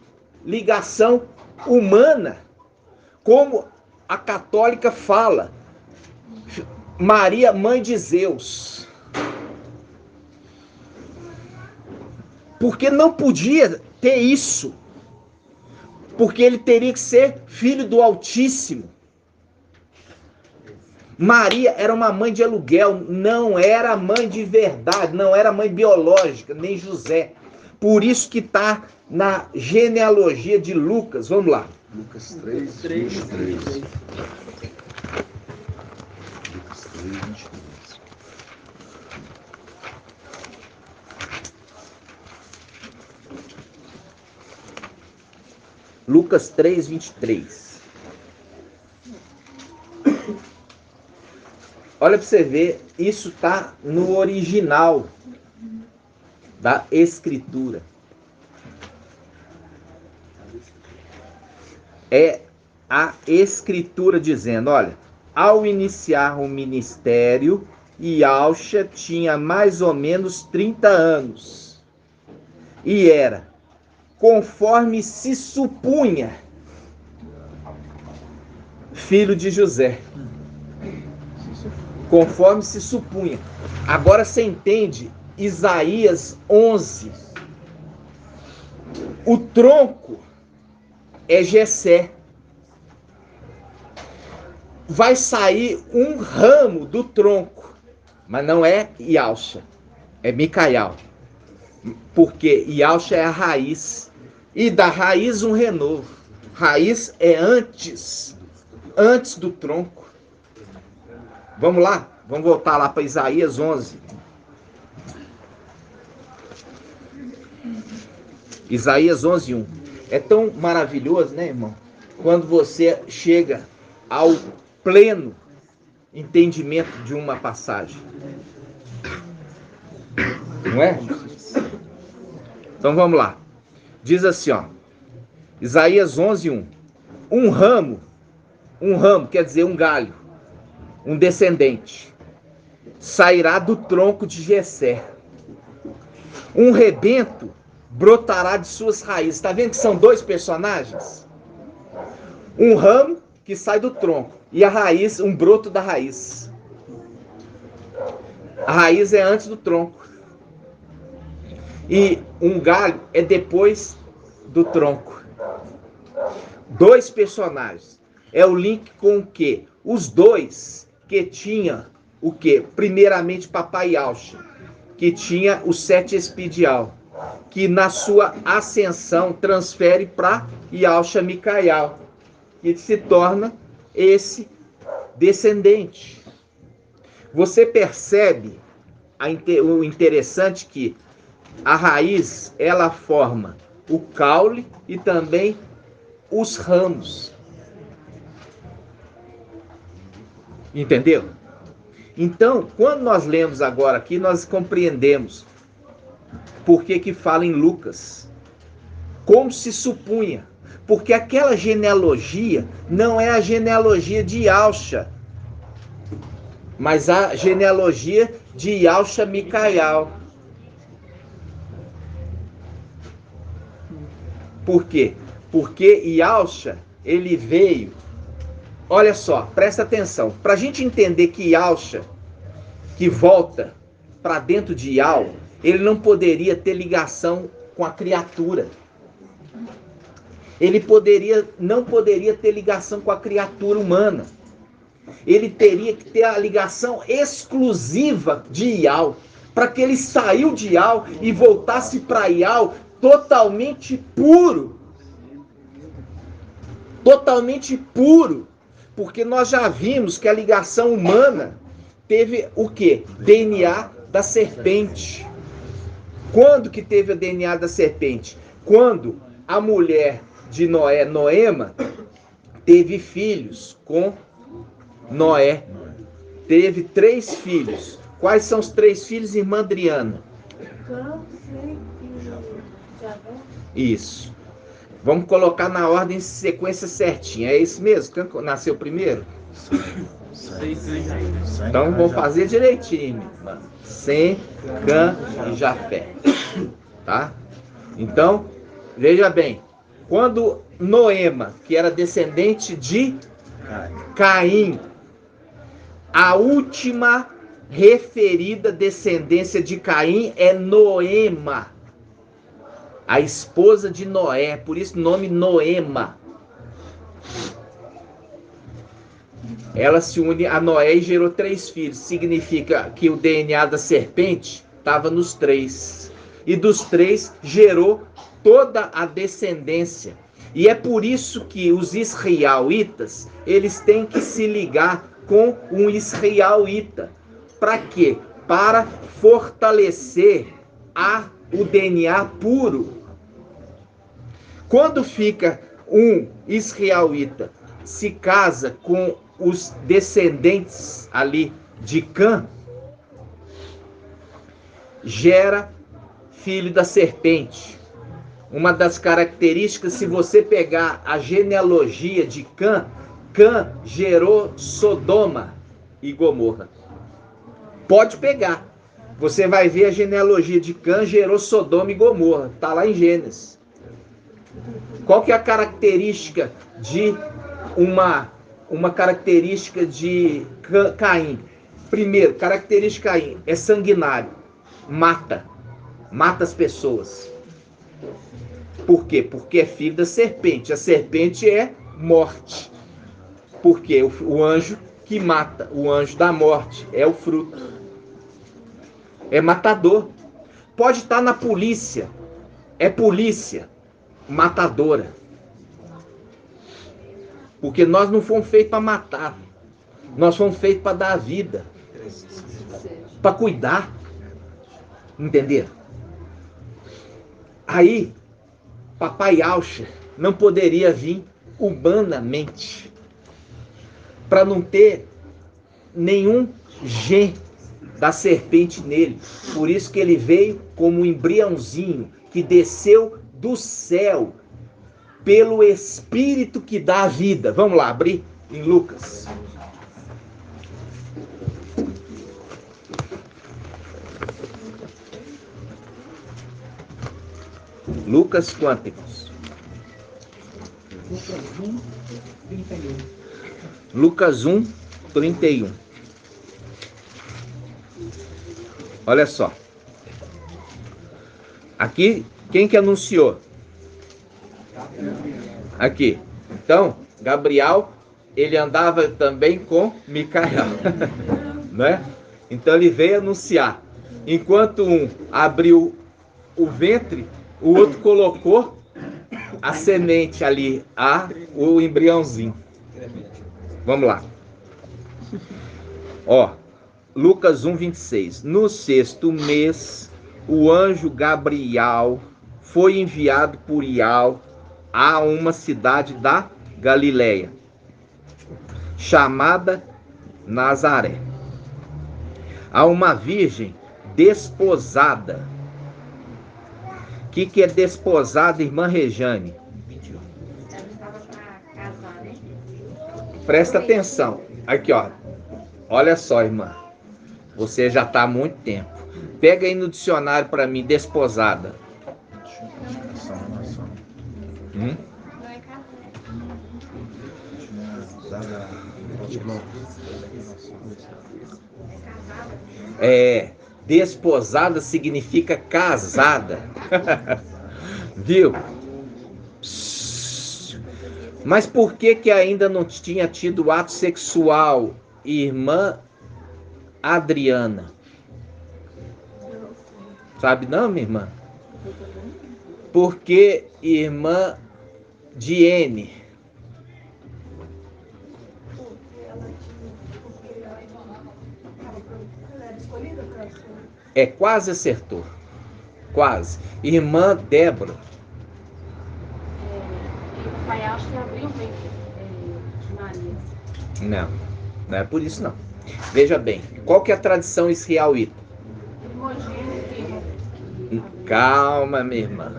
Speaker 2: ligação humana, como a católica fala, Maria, mãe de Zeus. Porque não podia ter isso. Porque ele teria que ser filho do Altíssimo. Maria era uma mãe de aluguel, não era mãe de verdade, não era mãe biológica, nem José. Por isso que está na genealogia de Lucas. Vamos lá.
Speaker 1: Lucas 3, 23. Lucas 3, 23.
Speaker 2: Lucas 3, 23. Olha para você ver, isso está no original da Escritura. É a Escritura dizendo, olha, ao iniciar o ministério, Yauxa tinha mais ou menos 30 anos. E era, conforme se supunha, filho de José. Conforme se supunha. Agora você entende Isaías 11. O tronco é Jessé. Vai sair um ramo do tronco, mas não é Yauxa, é Micaial. Porque Yauxa é a raiz. E da raiz um renovo. Raiz é antes do tronco. Vamos lá? Vamos voltar lá para Isaías 11. Isaías 11, 1. É tão maravilhoso, né, irmão? Quando você chega ao pleno entendimento de uma passagem. Não é? Então vamos lá. Diz assim, ó. Isaías 11, 1. Um ramo quer dizer um galho, um descendente, sairá do tronco de Jessé. Um rebento brotará de suas raízes. Está vendo que são dois personagens? Um ramo que sai do tronco e a raiz, um broto da raiz. A raiz é antes do tronco. E um galho é depois do tronco. Dois personagens. É o link com o quê? Os dois que tinha o quê? Primeiramente papai Yauxa, que tinha o 7 espidial, que na sua ascensão transfere para Yauxa Micaial, que se torna esse descendente. Você percebe o interessante que a raiz, ela forma o caule e também os ramos. Entendeu? Então, quando nós lemos agora aqui, nós compreendemos por que fala em Lucas. Como se supunha. Porque aquela genealogia não é a genealogia de Yauxa, mas a genealogia de Yauxa Micaial. Por quê? Porque Yauxa, ele veio... Olha só, presta atenção. Para a gente entender que Yauxa, que volta para dentro de Yau, ele não poderia ter ligação com a criatura. Ele não poderia ter ligação com a criatura humana. Ele teria que ter a ligação exclusiva de Yau, para que ele saiu de Yau e voltasse para Yau totalmente puro. Totalmente puro. Porque nós já vimos que a ligação humana teve o quê? DNA da serpente. Quando que teve o DNA da serpente? Quando a mulher de Noé, Noema, teve filhos com Noé. Teve 3 filhos. Quais são os 3 filhos, irmã Adriana? Isso. Vamos colocar na ordem sequência certinha. É isso mesmo? Quem nasceu primeiro? Então vamos fazer direitinho. Sem, Cã e Jafé. Tá? Então, veja bem. Quando Noema, que era descendente de Caim, a última referida descendência de Caim é Noema, a esposa de Noé, por isso o nome Noema. ela se une a Noé e gerou 3 filhos. Significa que o DNA da serpente estava nos 3. E dos 3 gerou toda a descendência. E é por isso que os israelitas, eles têm que se ligar com um israelita. Para quê? Para fortalecer o DNA puro. Quando fica um israelita, se casa com os descendentes ali de Cã, gera filho da serpente. Uma das características, se você pegar a genealogia de Cã, Cã gerou Sodoma e Gomorra. Pode pegar. Você vai ver a genealogia de Cã gerou Sodoma e Gomorra. Está lá em Gênesis. Qual que é a característica de uma característica de Caim? Primeiro, característica de Caim é sanguinário. Mata as pessoas. Por quê? Porque é filho da serpente. A serpente é morte. Porque o anjo que mata, o anjo da morte, é o fruto. É matador. Pode estar na polícia. É polícia matadora. Porque nós não fomos feitos para matar. Nós fomos feitos para dar a vida. Para cuidar. Entenderam? Aí, Papai Alcha não poderia vir humanamente. Para não ter nenhum gen da serpente nele. Por isso que ele veio como um embriãozinho que desceu do céu pelo Espírito que dá a vida. Vamos lá, abrir em Lucas. Lucas quanto, irmãos? Lucas 1, 31. Olha só. Aqui, quem que anunciou? Aqui. Então, Gabriel, ele andava também com Micael. Né? Então ele veio anunciar. Enquanto um abriu o ventre, o outro colocou a semente ali, o embriãozinho. Vamos lá. Ó, Lucas 1, 26. No 6º mês, o anjo Gabriel foi enviado por Ial a uma cidade da Galileia, chamada Nazaré, a uma virgem desposada. O que é desposada, irmã Rejane?
Speaker 3: Ela estava para casar, né?
Speaker 2: Presta atenção. Aqui, ó. Olha só, irmã. Você já está há muito tempo. Pega aí no dicionário para mim, desposada.
Speaker 3: Não é casar.
Speaker 2: Desposada significa casada. Viu? Mas por que ainda não tinha tido ato sexual, irmã Adriana? Sabe não, minha irmã? Porque irmã Diene. Quase acertou. Quase. Irmã Débora.
Speaker 3: O pai acha que abriu o ventre de Maria.
Speaker 2: Não é por isso não. Veja bem, qual que é a tradição israelita? Calma, minha irmã.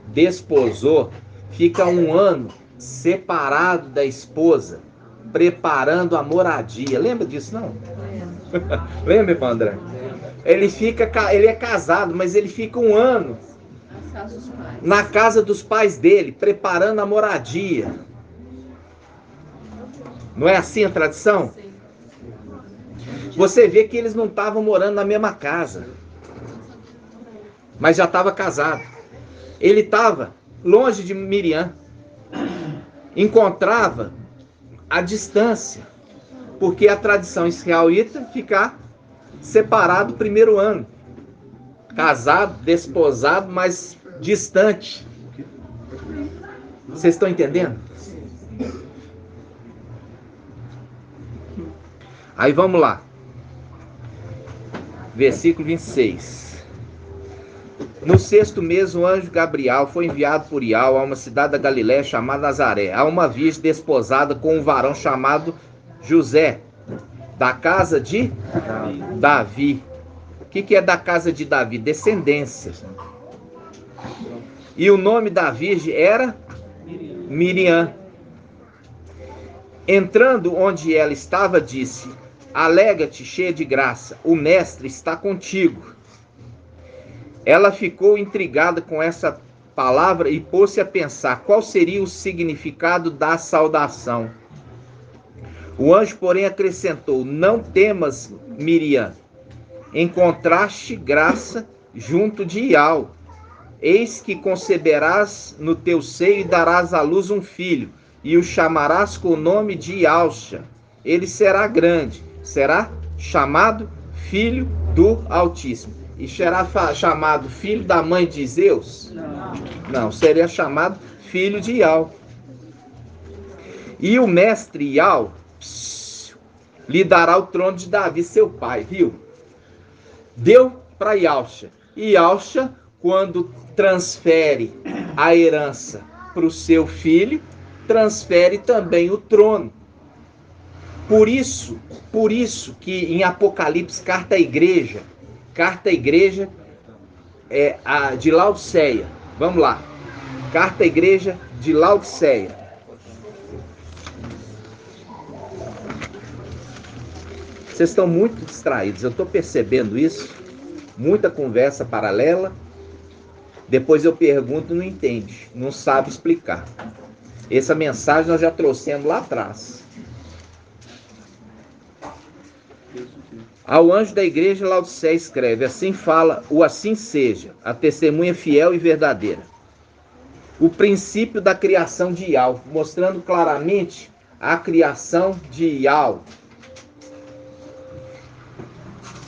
Speaker 2: Desposou, fica 1 ano separado da esposa, preparando a moradia. Lembra disso, não? Lembra, irmã André? Ele é casado, mas ele fica 1 ano na casa dos pais dele, preparando a moradia. Não é assim a tradição? Você vê que eles não estavam morando na mesma casa, mas já estava casado. Ele estava longe de Miriam, encontrava à distância. Porque a tradição israelita ficar separado o primeiro ano. Casado, desposado, mas distante. Vocês estão entendendo? Aí vamos lá. Versículo 26. No 6º mês, o anjo Gabriel foi enviado por Ial a uma cidade da Galiléia chamada Nazaré, a uma virgem desposada com um varão chamado José, da casa de Davi. O que é da casa de Davi? Descendência. E o nome da virgem era Miriam. Entrando onde ela estava, disse: Alegra-te, cheia de graça, o mestre está contigo. Ela ficou intrigada com essa palavra e pôs-se a pensar qual seria o significado da saudação. O anjo, porém, acrescentou: Não temas, Miriam, encontraste graça junto de Ial. Eis que conceberás no teu seio e darás à luz um filho, e o chamarás com o nome de Ialxa. Ele será grande, será chamado Filho do Altíssimo. E será chamado filho da mãe de Zeus? Não, seria chamado filho de Ial. E o mestre Ial lhe dará o trono de Davi, seu pai, viu? Deu para Ialxa. E Ialxa, quando transfere a herança para o seu filho, transfere também o trono. Por isso que em Apocalipse, carta à igreja é a de Laodiceia. Vamos lá. Carta à igreja de Laodiceia. Vocês estão muito distraídos, eu estou percebendo isso. Muita conversa paralela. Depois eu pergunto, não entende, não sabe explicar. Essa mensagem nós já trouxemos lá atrás. Ao anjo da igreja, Laodiceia escreve: Assim fala o assim seja, a testemunha fiel e verdadeira. O princípio da criação de Ial, mostrando claramente a criação de Ial.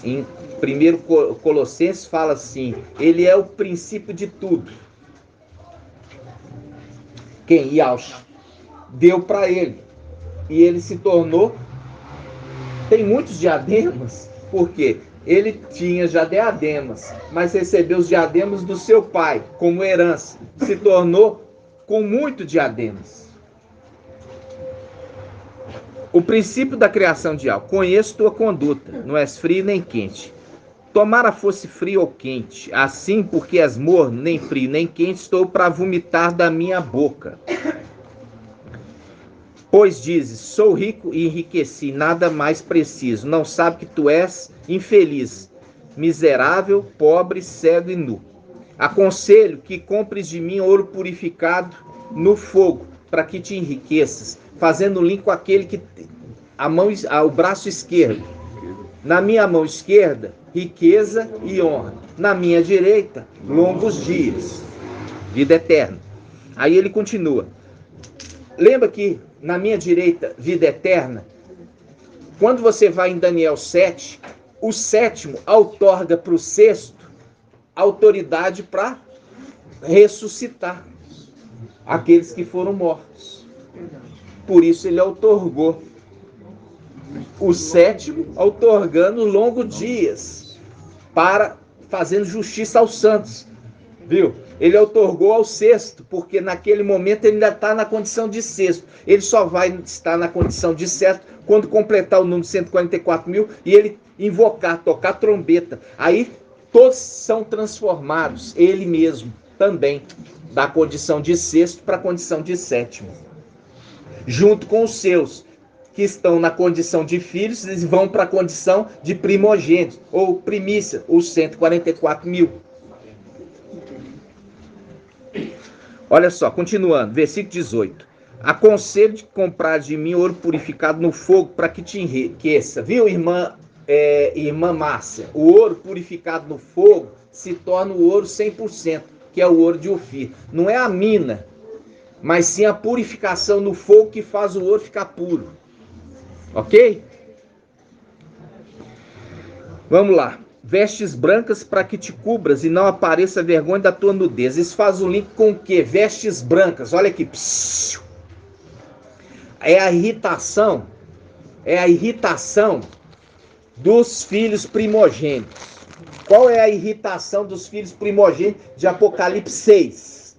Speaker 2: Em 1 Colossenses fala assim: ele é o princípio de tudo. Quem? Ialxa. Deu para ele. E ele se tornou. Tem muitos diademas, porque ele tinha já diademas, mas recebeu os diademas do seu pai, como herança. Se tornou com muito diademas. O princípio da criação de Ial. Conheço tua conduta, não és frio nem quente. Tomara fosse frio ou quente, assim porque és morno, nem frio nem quente, estou para vomitar da minha boca. Pois dizes, sou rico e enriqueci, nada mais preciso. Não sabe que tu és infeliz, miserável, pobre, cego e nu. Aconselho que compres de mim ouro purificado no fogo, para que te enriqueças, fazendo link com aquele que o braço esquerdo. Na minha mão esquerda, riqueza e honra. Na minha direita, longos dias, vida eterna. Aí ele continua. Lembra que na minha direita, vida eterna? Quando você vai em Daniel 7, o sétimo outorga para o sexto autoridade para ressuscitar aqueles que foram mortos. Por isso ele outorgou. O sétimo outorgando longos dias, para fazendo justiça aos santos. Viu? Ele outorgou ao sexto, porque naquele momento ele ainda está na condição de sexto. Ele só vai estar na condição de sexto quando completar o número de 144 mil e ele invocar, tocar trombeta. Aí todos são transformados, ele mesmo também, da condição de sexto para a condição de sétimo. Junto com os seus, que estão na condição de filhos, eles vão para a condição de primogênitos, ou primícia, os 144 mil. Olha só, continuando, versículo 18. Aconselho de comprar de mim ouro purificado no fogo para que te enriqueça. Viu, irmã Márcia? O ouro purificado no fogo se torna o ouro 100%, que é o ouro de Ofir. Não é a mina, mas sim a purificação no fogo que faz o ouro ficar puro. Ok? Vamos lá. Vestes brancas para que te cubras e não apareça a vergonha da tua nudez. Isso faz o link com o quê? Vestes brancas. Olha aqui. É a irritação dos filhos primogênitos. Qual é a irritação dos filhos primogênitos de Apocalipse 6?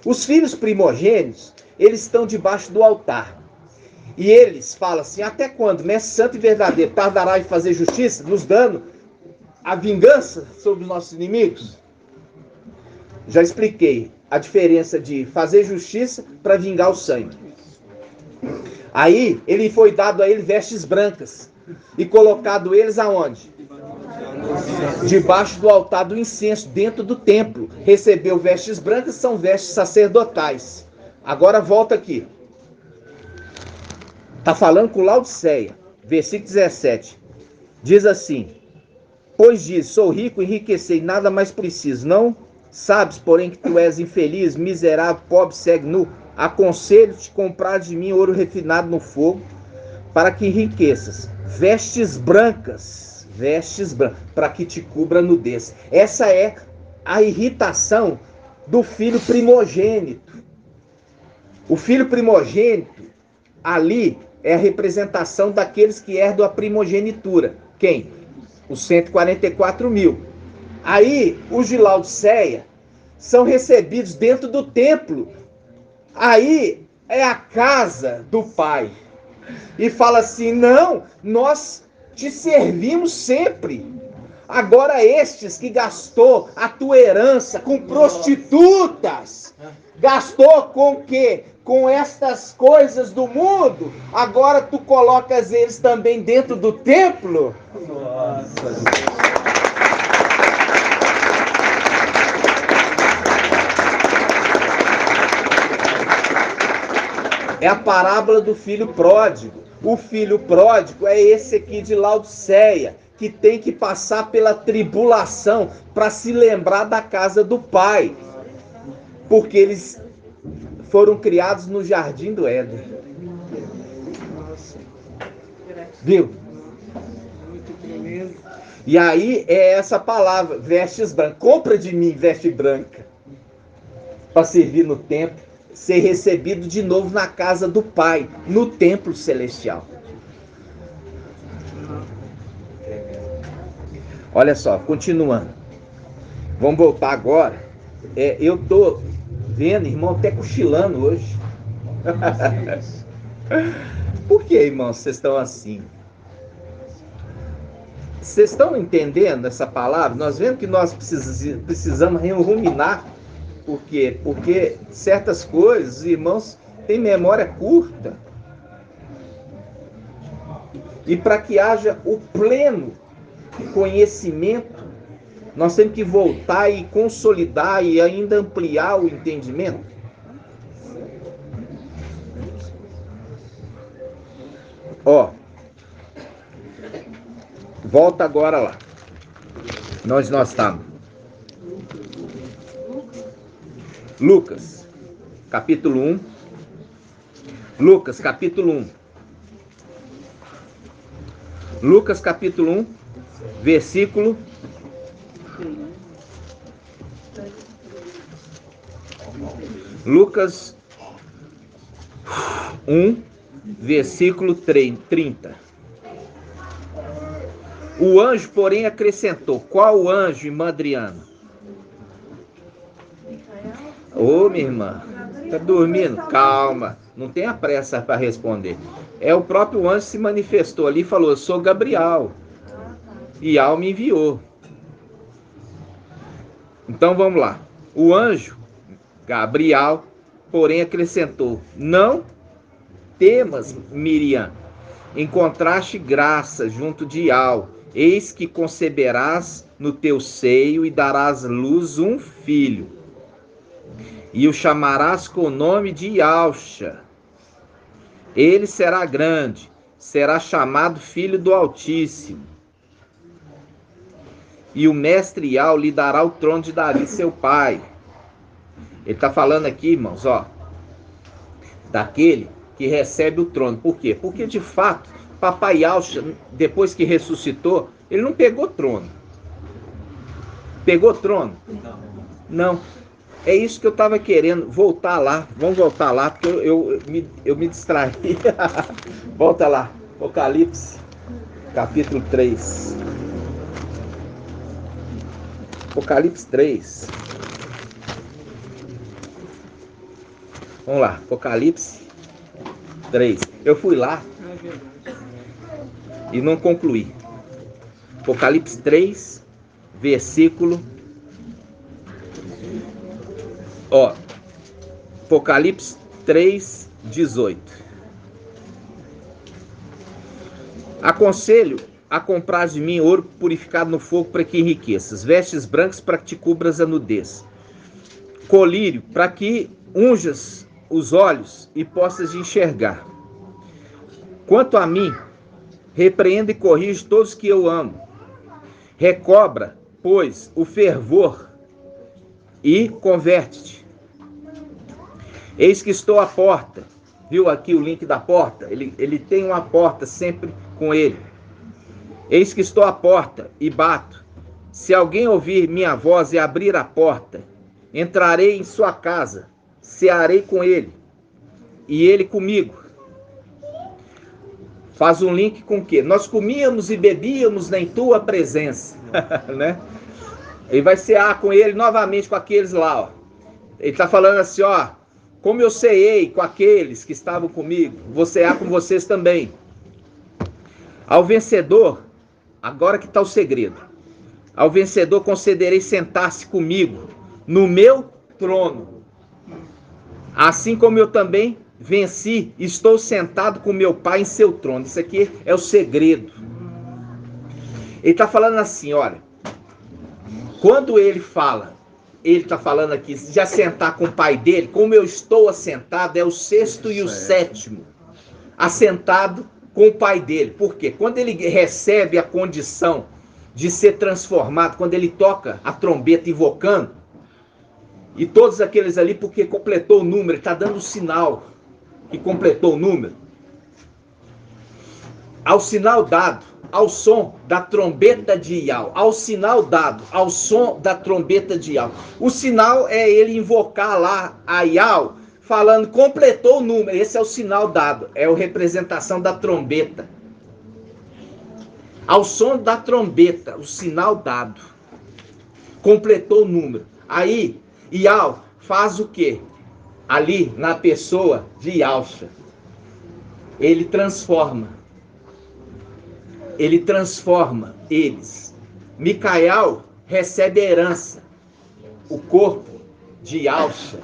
Speaker 2: Os filhos primogênitos, eles estão debaixo do altar. E eles falam assim: até quando, mestre santo e verdadeiro, tardará em fazer justiça, nos dando a vingança sobre os nossos inimigos? Já expliquei a diferença de fazer justiça para vingar o sangue. Aí, ele foi dado a ele vestes brancas e colocado eles aonde? Debaixo do altar do incenso, dentro do templo. Recebeu vestes brancas, são vestes sacerdotais. Agora volta aqui. Está falando com Laodiceia, versículo 17. Diz assim: pois diz, sou rico, enriqueci, nada mais preciso. Não sabes, porém, que tu és infeliz, miserável, pobre, cego, nu. Aconselho-te comprar de mim ouro refinado no fogo, para que enriqueças. Vestes brancas, para que te cubra a nudez. Essa é a irritação do filho primogênito. O filho primogênito, ali, é a representação daqueles que herdam a primogenitura. Quem? Os 144 mil. Aí, os de Laodiceia são recebidos dentro do templo. Aí é a casa do Pai. E fala assim: não, nós te servimos sempre. Agora estes que gastou a tua herança com prostitutas, gastou com o quê? Com estas coisas do mundo, agora tu colocas eles também dentro do templo? Nossa. É a parábola do filho pródigo. O filho pródigo é esse aqui de Laodiceia, que tem que passar pela tribulação para se lembrar da casa do pai. Porque eles foram criados no jardim do Éden. Viu? E aí é essa palavra, vestes brancas. Compra de mim veste branca, para servir no templo, ser recebido de novo na casa do Pai, no templo celestial. Olha só, continuando. Vamos voltar agora. Eu tô vendo, irmão, até cochilando hoje. Por que, irmão, vocês estão assim? Vocês estão entendendo essa palavra? Nós vemos que nós precisamos ruminar. Por quê? Porque certas coisas, os irmãos têm memória curta. E para que haja o pleno conhecimento, nós temos que voltar e consolidar e ainda ampliar o entendimento. Ó, volta agora lá. Nós estamos. Lucas, capítulo 1. Lucas, capítulo 1. Lucas, capítulo 1, versículo... Lucas 1, versículo 30. O anjo, porém, acrescentou. Qual anjo, irmã Adriana? Ô, minha irmã, tá dormindo? Calma, não tenha pressa para responder. É o próprio anjo que se manifestou ali e falou: eu sou Gabriel, e Al me enviou. Então vamos lá. O anjo, Gabriel, porém, acrescentou: não temas, Miriam, encontraste graça junto de Al, eis que conceberás no teu seio e darás luz um filho, e o chamarás com o nome de Iauxa. Ele será grande, será chamado Filho do Altíssimo. E o mestre Iau lhe dará o trono de Davi, seu pai. Ele está falando aqui, irmãos, ó, daquele que recebe o trono. Por quê? Porque, de fato, papai Iauxa, depois que ressuscitou, Ele não pegou trono. Pegou trono? Não. É isso que eu estava querendo, voltar lá. Vamos voltar lá, porque eu me distraí. Volta lá, Apocalipse, capítulo 3. Apocalipse 3. Vamos lá, Apocalipse 3. Eu fui lá e não concluí. Apocalipse 3, versículo... Apocalipse 3, 18. Aconselho a comprar de mim ouro purificado no fogo para que enriqueças, vestes brancas para que te cubras a nudez, colírio para que unjas os olhos e possas enxergar. Quanto a mim, repreendo e corrijo todos que eu amo. Recobra, pois, o fervor e converte-te. Eis que estou à porta. Viu aqui o link da porta? Ele tem uma porta sempre com ele. Eis que estou à porta e bato. Se alguém ouvir minha voz e abrir a porta, entrarei em sua casa, cearei com ele, e ele comigo. Faz um link com o quê? Nós comíamos e bebíamos em tua presença, né? Ele vai cear com ele novamente com aqueles lá, ó. Ele está falando assim, ó, como eu ceei com aqueles que estavam comigo, vou cear com vocês também. Ao vencedor, agora que está o segredo, ao vencedor concederei sentar-se comigo no meu trono. Assim como eu também venci, estou sentado com meu Pai em seu trono. Isso aqui é o segredo. Ele está falando assim, olha, quando ele fala, ele está falando aqui de assentar com o Pai dele, como eu estou assentado, é o sexto e o sétimo, assentado com o Pai dele. Por quê? Quando ele recebe a condição de ser transformado, quando ele toca a trombeta invocando, e todos aqueles ali, porque completou o número, ele está dando o sinal que completou o número. Ao sinal dado, ao som da trombeta de Iau, ao sinal dado, ao som da trombeta de Iau. O sinal é ele invocar lá a Iau, falando, completou o número. Esse é o sinal dado, é a representação da trombeta. Ao som da trombeta, o sinal dado, completou o número. Aí, Iau faz o quê? Ali, na pessoa de Yalcha, ele transforma eles. Micael recebe a herança, o corpo de Yalcha,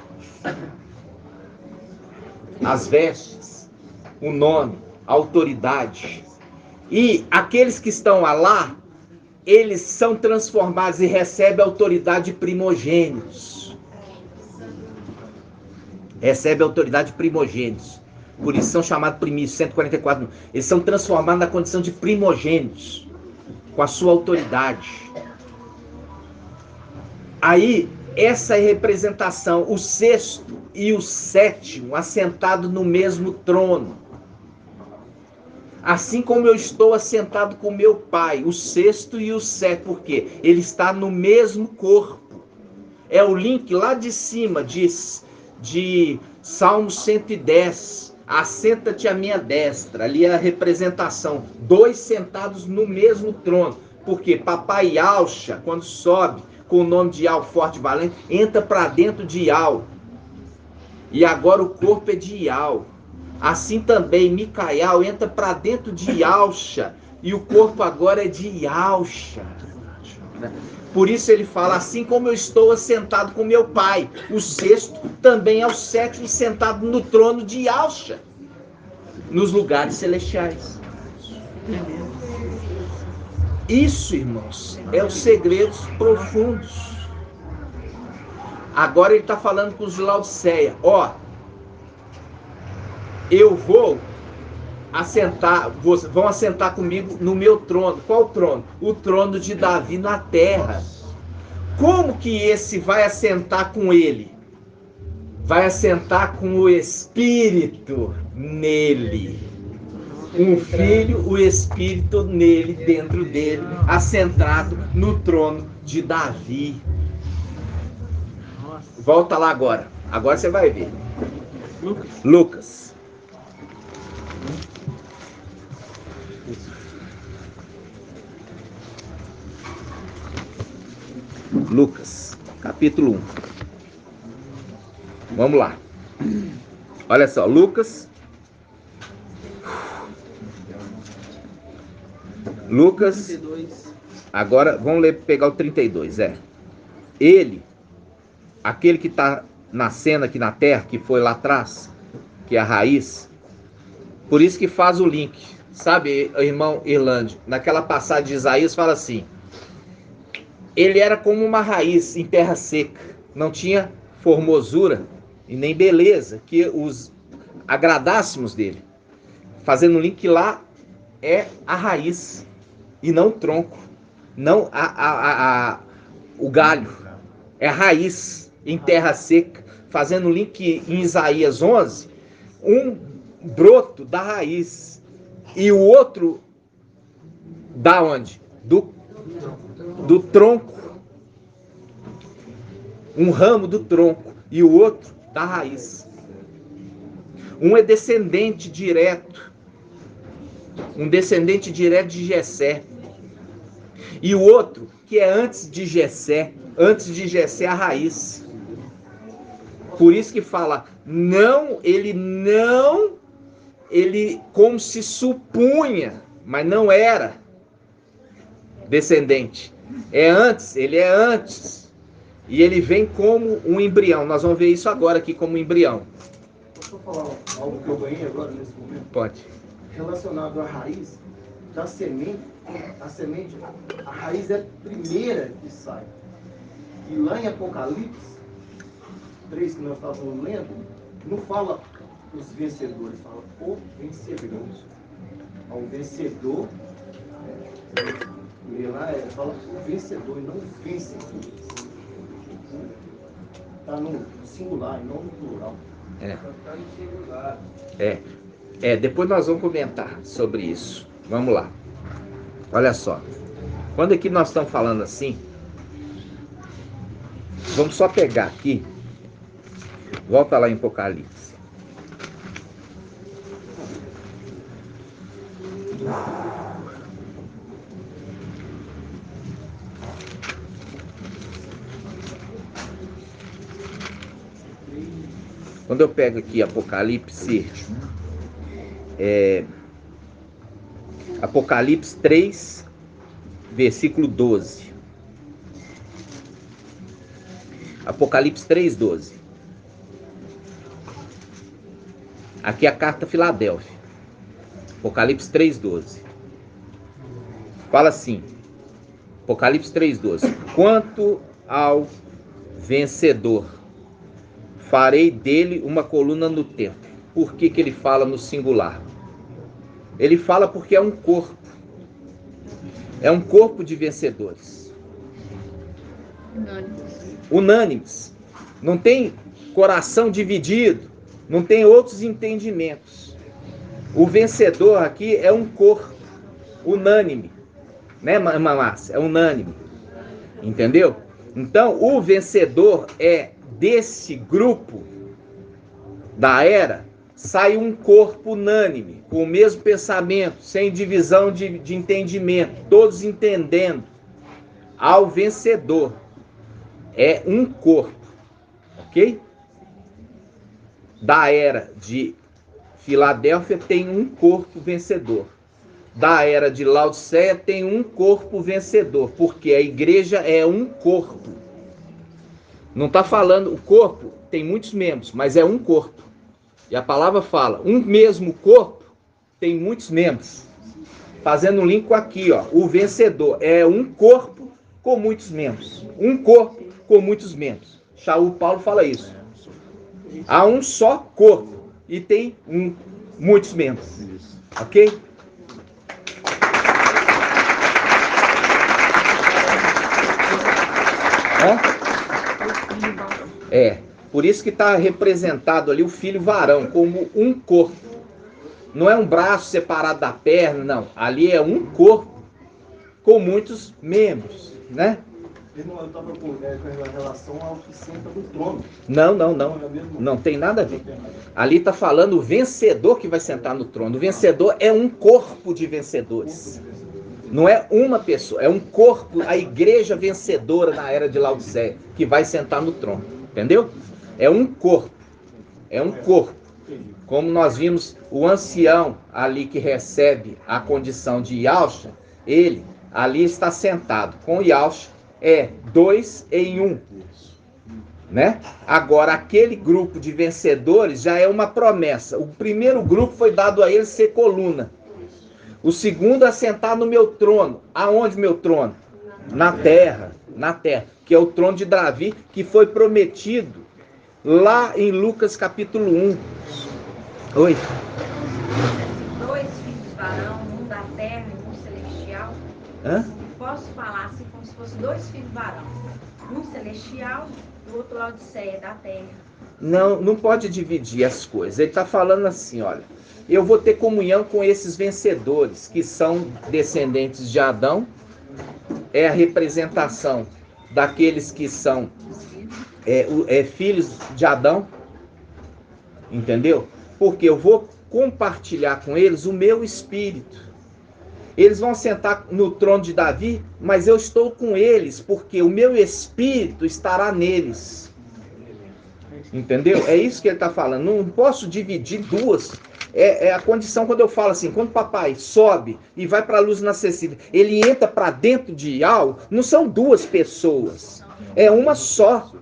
Speaker 2: as vestes, o nome, a autoridade. E aqueles que estão lá, eles são transformados e recebem a autoridade de primogênitos. Recebem a autoridade de primogênitos. Por isso são chamados primícios, 144. Eles são transformados na condição de primogênitos, com a sua autoridade. Aí, essa é a representação, o sexto e o sétimo, assentado no mesmo trono. Assim como eu estou assentado com meu Pai, o sexto e o sétimo, por quê? Ele está no mesmo corpo. É o link lá de cima, de Salmo 110. Assenta-te à minha destra. Ali é a representação. Dois sentados no mesmo trono. Porque Papai Yalcha, quando sobe com o nome de Iau forte e valente, entra para dentro de Iau. E agora o corpo é de Iau. Assim também Micael entra para dentro de Yalcha. E o corpo agora é de Yalcha. Por isso ele fala, assim como eu estou assentado com meu Pai, o sexto também é o sétimo sentado no trono de Yalcha, nos lugares celestiais. Isso, irmãos, é os segredos profundos. Agora ele está falando com os de Laodiceia, ó, eu vou vão assentar comigo no meu trono. Qual trono? O trono de Davi na terra. Como que esse vai assentar com ele? Vai assentar com o Espírito nele. Um filho, o Espírito nele, dentro dele, assentado no trono de Davi. Volta lá agora. Agora você vai ver. Lucas. Lucas, capítulo 1. Vamos lá. Olha só, Lucas. Agora vamos ler, pegar o 32. Ele, aquele que está nascendo aqui na terra, que foi lá atrás, que é a raiz. Por isso que faz o link. Sabe, irmão Irlande, naquela passagem de Isaías fala assim: ele era como uma raiz em terra seca, não tinha formosura e nem beleza que os agradássemos dele. Fazendo um link que lá é a raiz e não o tronco, não o galho, é a raiz em terra seca. Fazendo um link em Isaías 11, um broto da raiz e o outro da onde? Do tronco. Um ramo do tronco e o outro da raiz. Um é descendente direto. Um descendente direto de Jessé. E o outro que é antes de Jessé. Antes de Jessé a raiz. Por isso que fala, ele como se supunha, mas não era descendente. Ele é antes. E ele vem como um embrião. Nós vamos ver isso agora aqui como um embrião.
Speaker 5: Posso falar algo que eu ganhei agora nesse momento?
Speaker 2: Pode.
Speaker 5: Relacionado à raiz da semente, a raiz é a primeira que sai. E lá em Apocalipse 3, que nós estávamos lendo, não fala os vencedores, fala o vencedor. O vencedor, lá fala o vencedor e não os vencedores. Está no singular e não no plural. Está no singular.
Speaker 2: Depois nós vamos comentar sobre isso. Vamos lá. Olha só. Quando aqui nós estamos falando assim, vamos só pegar aqui. Volta lá em Apocalipse. Quando eu pego aqui Apocalipse, Apocalipse 3, versículo 12. Apocalipse 3, 12. Aqui é a carta a Filadélfia. Apocalipse 3, 12. Fala assim. Apocalipse 3, 12. Quanto ao vencedor, farei dele uma coluna no templo. Por que ele fala no singular? Ele fala porque é um corpo. É um corpo de vencedores. Unânimes. Não tem coração dividido. Não tem outros entendimentos. O vencedor aqui é um corpo unânime. Né, Márcia? É unânime. Entendeu? Então, o vencedor é desse grupo da era, sai um corpo unânime, com o mesmo pensamento, sem divisão de entendimento, todos entendendo. Ao vencedor é um corpo, ok? Da era de Filadélfia tem um corpo vencedor. Da era de Laodiceia tem um corpo vencedor, porque a igreja é um corpo. Não está falando, o corpo tem muitos membros, mas é um corpo. E a palavra fala, um mesmo corpo tem muitos membros. Fazendo um link com aqui, ó, o vencedor é um corpo com muitos membros. Um corpo com muitos membros. Shaul Paulo fala isso. Há um só corpo e tem muitos membros. Ok? Por isso que está representado ali o filho varão como um corpo. Não é um braço separado da perna, não. Ali é um corpo com muitos membros, né?
Speaker 5: Irmão, eu estava com relação ao que senta no trono.
Speaker 2: Não. Não tem nada a ver. Ali está falando o vencedor que vai sentar no trono. O vencedor é um corpo de vencedores. Não é uma pessoa, é um corpo, a igreja vencedora na era de Laodiceia, que vai sentar no trono. Entendeu? É um corpo. É um corpo. Como nós vimos, o ancião ali que recebe a condição de Yahshua, ele ali está sentado com Yahshua, é 2 em 1. Né? Agora, aquele grupo de vencedores já é uma promessa. O primeiro grupo foi dado a ele ser coluna. O segundo a sentar no meu trono. Aonde meu trono? Na terra. Na terra. Que é o trono de Davi, que foi prometido lá em Lucas capítulo 1. Oi.
Speaker 6: 2 filhos varão, um da terra e um celestial.
Speaker 2: Hã?
Speaker 6: Posso falar assim como se fosse 2 filhos varão. Um celestial e o outro Laodiceia da terra.
Speaker 2: Não pode dividir as coisas. Ele está falando assim, olha. Eu vou ter comunhão com esses vencedores, que são descendentes de Adão. É a representação daqueles que são filhos de Adão. Entendeu? Porque eu vou compartilhar com eles o meu espírito. Eles vão sentar no trono de Davi, mas eu estou com eles, porque o meu espírito estará neles. Entendeu? É isso que ele está falando. Não posso dividir duas. É a condição quando eu falo assim, quando o papai sobe e vai para a luz inacessível, ele entra para dentro de algo, não são duas pessoas, é uma só.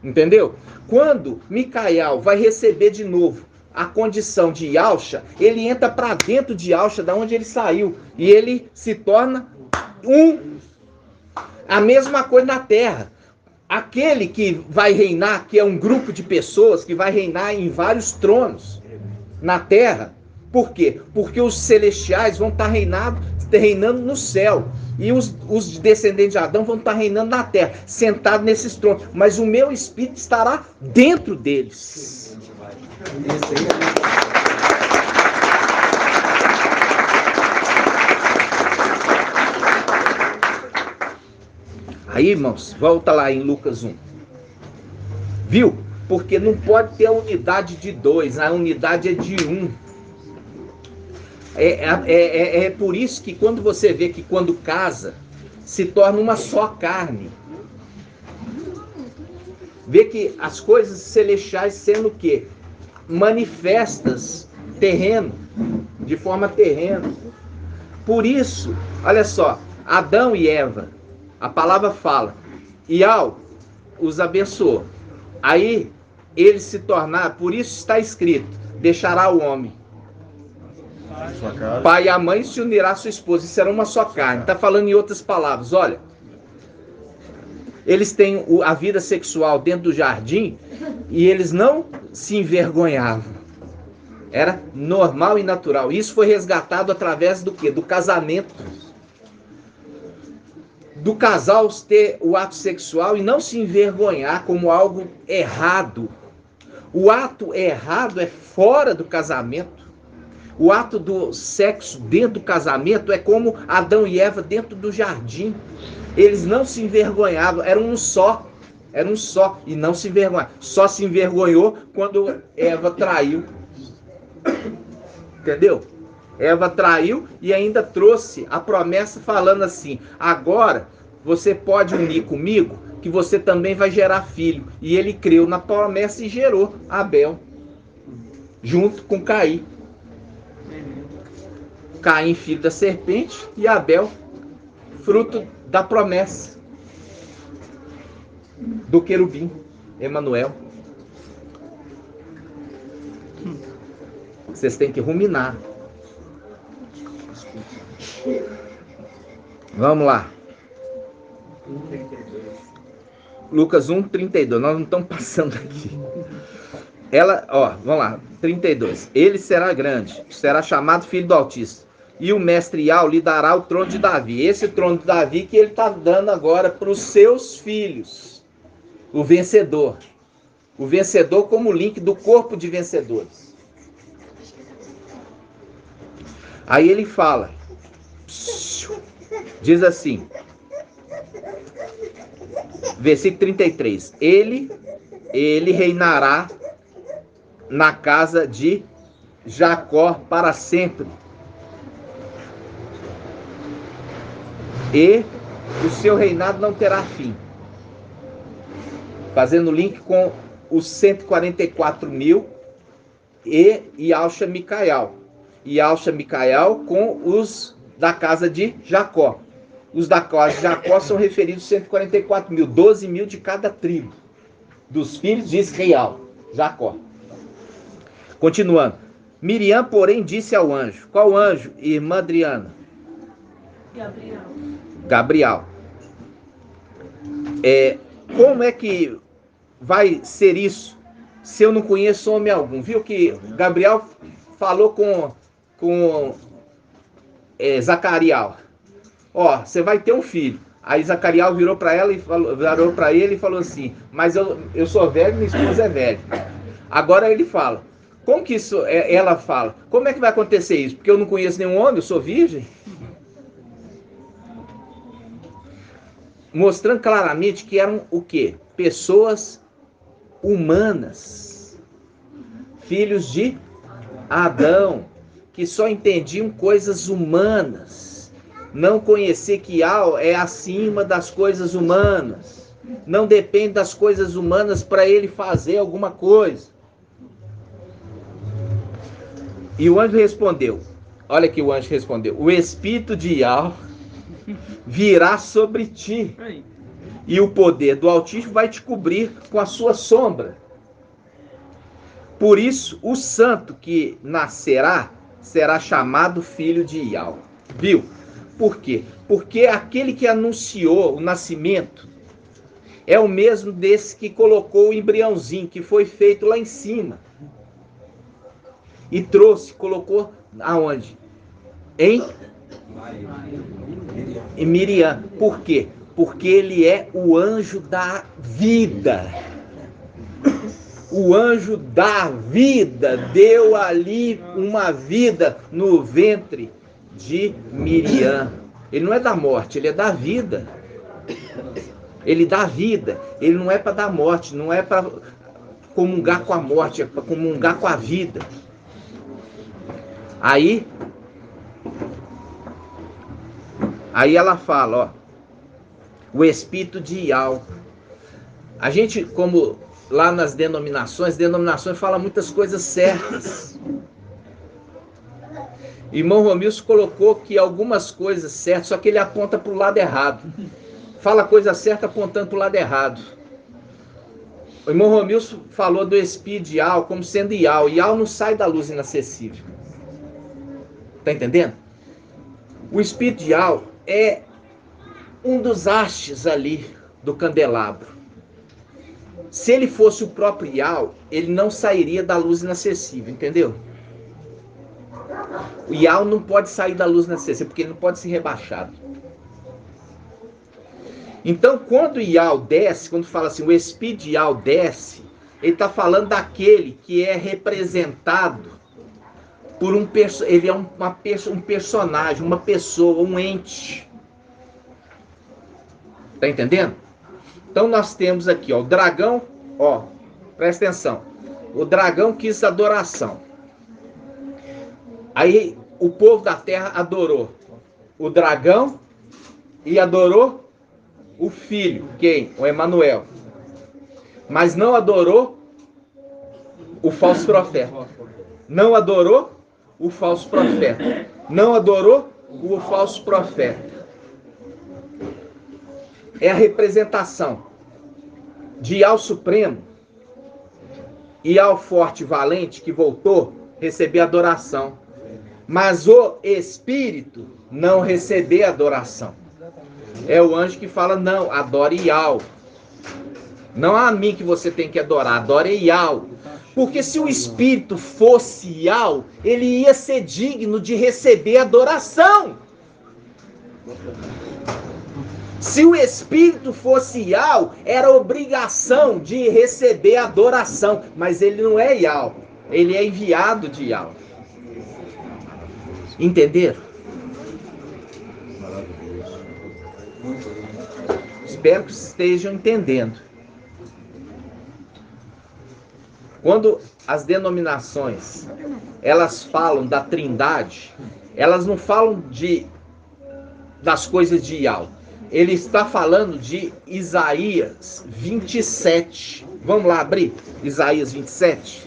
Speaker 2: Entendeu? Quando Micael vai receber de novo a condição de Yahshua, ele entra para dentro de Yahshua, da onde ele saiu, e ele se torna um. A mesma coisa na terra. Aquele que vai reinar, que é um grupo de pessoas que vai reinar em vários tronos na terra. Por quê? Porque os celestiais vão estar reinando no céu. E os descendentes de Adão vão estar reinando na terra, sentados nesses tronos. Mas o meu espírito estará dentro deles. Aí, irmãos, volta lá em Lucas 1. Viu? Porque não pode ter a unidade de 2, a unidade é de 1. É por isso que quando você vê que quando casa, se torna uma só carne. Vê que as coisas celestiais sendo o quê? Manifestas, terreno, de forma terrena. Por isso, olha só, Adão e Eva, a palavra fala, e os abençoou. Aí, eles se tornaram, por isso está escrito, deixará o homem, pai e a mãe, se unirá a sua esposa, e será uma só carne. Está falando em outras palavras, olha, eles têm a vida sexual dentro do jardim, e eles não se envergonhavam. Era normal e natural. Isso foi resgatado através do quê? Do casamento. Do casal ter o ato sexual e não se envergonhar como algo errado. O ato errado é fora do casamento. O ato do sexo dentro do casamento é como Adão e Eva dentro do jardim. Eles não se envergonhavam, eram um só. Era um só e não se envergonhavam. Só se envergonhou quando Eva traiu. Entendeu? Eva traiu e ainda trouxe a promessa falando assim, agora você pode unir comigo que você também vai gerar filho. E ele creu na promessa e gerou Abel, junto com Caim. Caim, filho da serpente, e Abel, fruto da promessa do querubim, Emanuel. Vocês têm que ruminar. Vamos lá. Lucas 1, 32. Nós não estamos passando aqui. Vamos lá. 32. Ele será grande, será chamado Filho do Altíssimo. E o mestre Yahweh lhe dará o trono de Davi. Esse trono de Davi que ele está dando agora para os seus filhos. O vencedor. O vencedor como link do corpo de vencedores. Aí ele fala, diz assim, versículo 33, ele reinará na casa de Jacó para sempre, e o seu reinado não terá fim. Fazendo link com os 144 mil e Yalcha Micael. Yalcha Micael com os da casa de Jacó. Os da casa de Jacó são referidos 144 mil, 12 mil de cada tribo, dos filhos de Israel, Jacó. Continuando. Miriam, porém, disse ao anjo. Qual anjo, irmã Adriana? Gabriel. Como é que vai ser isso se eu não conheço homem algum? Viu que Gabriel falou com Zacarias. Ó, você vai ter um filho. Aí Zacarias virou para ele e falou assim, mas eu sou velho, minha esposa é velha. Agora ele fala, como que isso, ela fala, como é que vai acontecer isso? Porque eu não conheço nenhum homem, eu sou virgem? Mostrando claramente que eram o quê? Pessoas humanas, filhos de Adão, que só entendiam coisas humanas, não conhecer que Al é acima das coisas humanas, não depende das coisas humanas para ele fazer alguma coisa. E o anjo respondeu, olha que o anjo respondeu, o espírito de Al virá sobre ti, e o poder do Altíssimo vai te cobrir com a sua sombra. Por isso, o santo que nascerá será chamado filho de Ial. Viu? Por quê? Porque aquele que anunciou o nascimento é o mesmo desse que colocou o embriãozinho, que foi feito lá em cima. E trouxe, colocou aonde? Em Miriam. Por quê? Porque ele é o anjo da vida. O anjo da vida deu ali uma vida no ventre de Miriam. Ele não é da morte, ele é da vida. Ele dá vida. Ele não é para dar morte, não é para comungar com a morte, é para comungar com a vida. Aí ela fala, ó, o espírito de Ial. A gente, como lá nas denominações fala muitas coisas certas. Irmão Romilson colocou que algumas coisas certas, só que ele aponta para o lado errado. Fala coisa certa apontando para o lado errado. O irmão Romilson falou do espírito de Ial como sendo Ial. Ial não sai da luz inacessível. Tá entendendo? O espírito de Ial é um dos hastes ali do candelabro. Se ele fosse o próprio Ial, ele não sairia da luz inacessível, entendeu? O Ial não pode sair da luz inacessível, porque ele não pode ser rebaixado. Então, quando o Ial desce, quando fala assim, o espírito de Ial desce, ele está falando daquele que é representado por ele é um personagem, uma pessoa, um ente. Tá entendendo? Então nós temos aqui, ó, o dragão, ó, presta atenção. O dragão quis adoração. Aí o povo da terra adorou o dragão e adorou o filho, quem? O Emanuel. Mas não adorou o falso profeta. Não adorou o falso profeta. Não adorou o falso profeta. É a representação de Ial Supremo, Ial Forte e Valente, que voltou, receber adoração. Mas o Espírito não receber adoração. É o anjo que fala, não, adore Ial. Não é a mim que você tem que adorar, adore Ial. Porque se o Espírito fosse Ial, ele ia ser digno de receber adoração. Se o Espírito fosse Ial, era obrigação de receber adoração. Mas ele não é Ial, ele é enviado de Ial. Entenderam? Espero que estejam entendendo. Quando as denominações, elas falam da Trindade, elas não falam das coisas de Yahweh. Ele está falando de Isaías 27. Vamos lá abrir Isaías 27.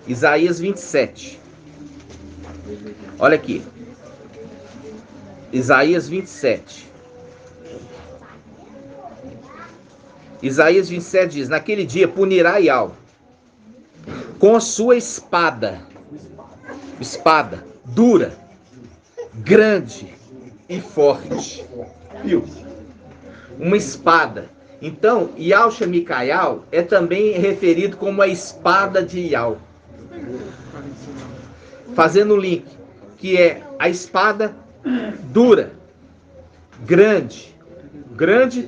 Speaker 2: Isaías 27. Olha aqui. Isaías 27. Isaías 27 diz: naquele dia punirá Yahweh com a sua espada dura, grande e forte. Viu? Uma espada. Então, Yahshua Mikael é também referido como a espada de Yahweh. Fazendo o link, que é a espada dura, grande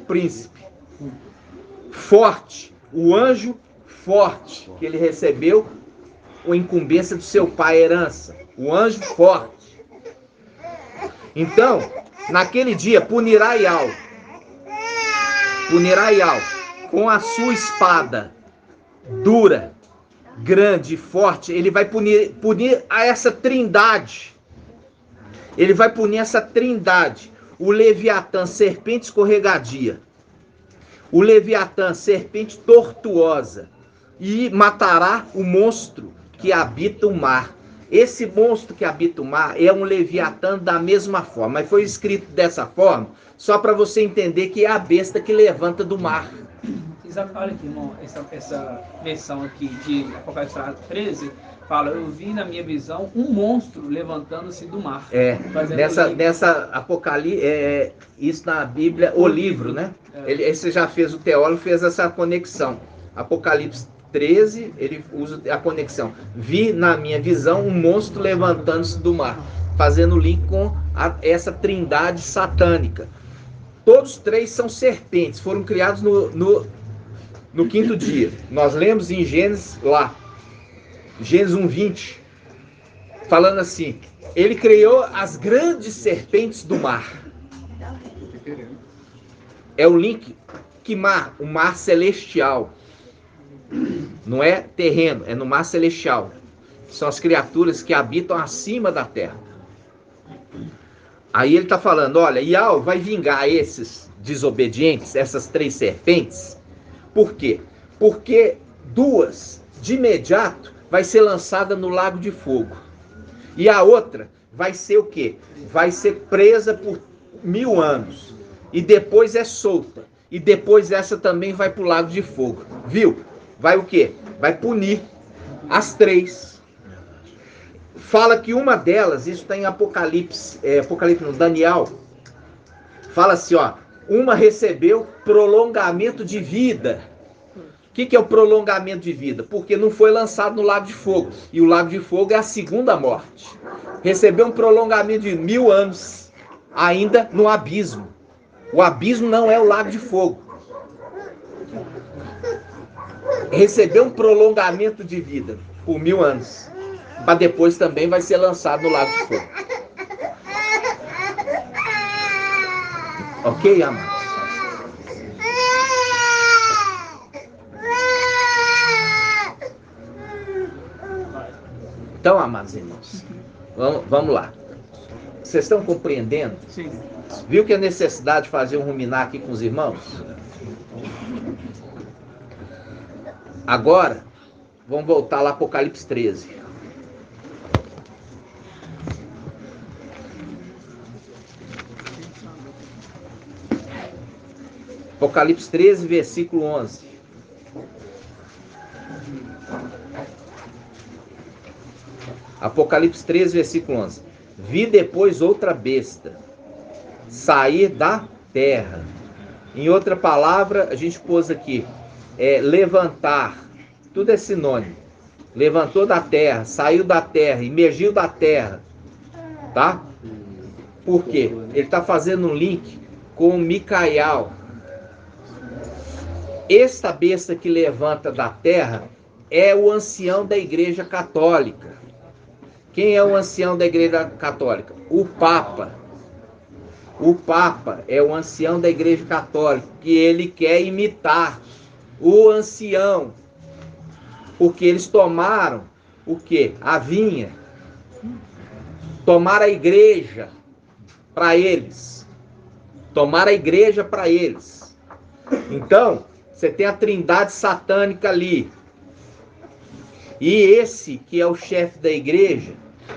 Speaker 2: príncipe, forte, o anjo forte, que ele recebeu a incumbência do seu pai, a herança, o anjo forte. Então, naquele dia, punirá Yahweh com a sua espada dura, grande e forte. Ele vai punir a essa trindade. Ele vai punir essa trindade. O Leviatã, serpente escorregadia. O Leviatã, serpente tortuosa. E matará o monstro que habita o mar. Esse monstro que habita o mar é um Leviatã da mesma forma. Mas foi escrito dessa forma só para você entender que é a besta que levanta do mar.
Speaker 4: Olha aqui, irmão, essa versão aqui de Apocalipse 13 fala: eu vi na minha visão um monstro levantando-se do mar.
Speaker 2: Nessa Apocalipse, isso na Bíblia, o livro, né? Você já fez, o teólogo fez essa conexão. Apocalipse 13, ele usa a conexão. Vi na minha visão um monstro levantando-se do mar, fazendo link com essa trindade satânica. Todos três são serpentes, foram criados no quinto dia. Nós lemos em Gênesis lá, Gênesis 1:20, falando assim: ele criou as grandes serpentes do mar. É o link que mar, o mar celestial. Não é terreno, é no mar celestial. São as criaturas que habitam acima da terra. Aí ele está falando: olha, Yahweh vai vingar esses desobedientes, essas três serpentes. Por quê? Porque duas, de imediato, vai ser lançada no lago de fogo. E a outra vai ser o quê? Vai ser presa por 1000 anos. E depois é solta. E depois essa também vai para o lago de fogo. Viu? Vai o quê? Vai punir as três. Fala que uma delas, isso está em Apocalipse, no Daniel, fala assim, ó: uma recebeu prolongamento de vida. O que é o prolongamento de vida? Porque não foi lançado no lago de fogo. E o lago de fogo é a segunda morte. Recebeu um prolongamento de 1000 anos, ainda no abismo. O abismo não é o lago de fogo. Recebeu um prolongamento de vida por 1000 anos. Para depois também vai ser lançado no lago de fogo. Ok, amados? Então, amados irmãos, vamos lá. Vocês estão compreendendo?
Speaker 4: Sim.
Speaker 2: Viu que é necessidade de fazer um ruminar aqui com os irmãos? Agora, vamos voltar lá para Apocalipse 13. Apocalipse 13, versículo 11. Apocalipse 13, versículo 11. Vi depois outra besta sair da terra. Em outra palavra, a gente pôs aqui, levantar. Tudo é sinônimo. Levantou da terra, saiu da terra, emergiu da terra. Tá? Por quê? Ele está fazendo um link com Micael. Esta besta que levanta da terra é o ancião da Igreja Católica. Quem é o ancião da Igreja Católica? O Papa. O Papa é o ancião da Igreja Católica, que ele quer imitar o ancião. Porque eles tomaram o quê? A vinha. Tomaram a igreja para eles. Tomaram a igreja para eles. Então, você tem a trindade satânica ali. E esse que é o chefe da igreja,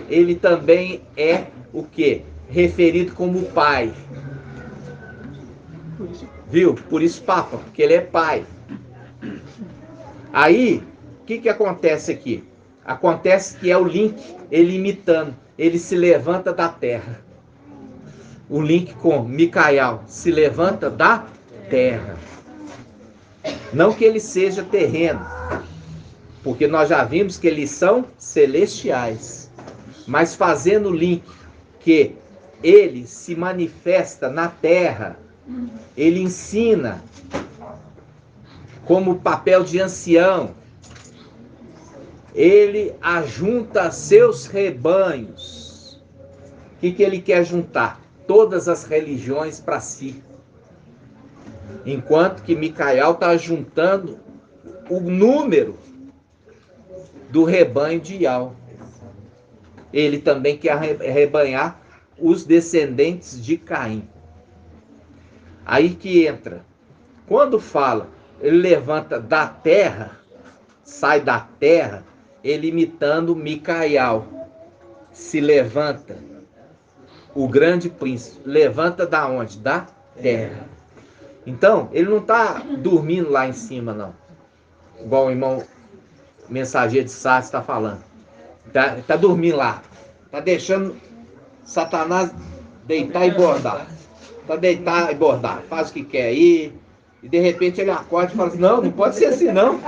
Speaker 2: ele também é o quê? Referido como pai. Viu? Por isso Papa, porque ele é pai. Aí, o que acontece aqui? Acontece que é o link, ele imitando. Ele se levanta da terra. O link com Micael, se levanta da terra. Não que ele seja terreno, porque nós já vimos que eles são celestiais. Mas fazendo o link que ele se manifesta na terra, ele ensina como papel de ancião, ele ajunta seus rebanhos. O que ele quer juntar? Todas as religiões para si. Enquanto que Micael está juntando o número do rebanho de Ial. Ele também quer rebanhar os descendentes de Caim. Aí que entra. Quando fala, ele levanta da terra, sai da terra, ele imitando Micael. Se levanta, o grande príncipe, levanta da onde? Da terra. Então, ele não está dormindo lá em cima, não. Igual o irmão mensageiro de Sá está falando. Está dormindo lá. Está deixando Satanás deitar e bordar. Está deitar e bordar. Faz o que quer aí. E de repente ele acorda e fala assim, não pode ser assim não.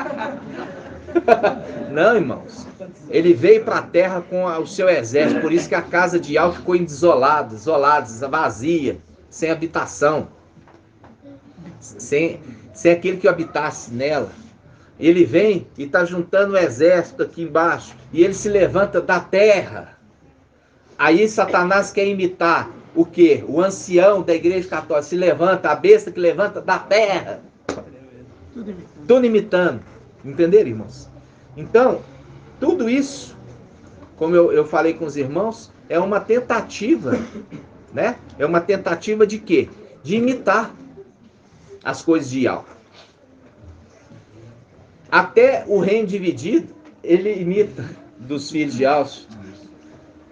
Speaker 2: Não, irmãos. Ele veio para a terra com o seu exército. Por isso que a casa de Ial ficou isolada, vazia, sem habitação. Sem aquele que habitasse nela. Ele vem e está juntando o exército aqui embaixo. E ele se levanta da terra. Aí Satanás quer imitar o quê? O ancião da igreja católica se levanta, a besta que levanta da terra. Tudo imitando. Entenderam, irmãos? Então, tudo isso, como eu falei com os irmãos, é uma tentativa, né? É uma tentativa de quê? De imitar as coisas de Ial. Até o reino dividido, ele imita dos filhos de Ial.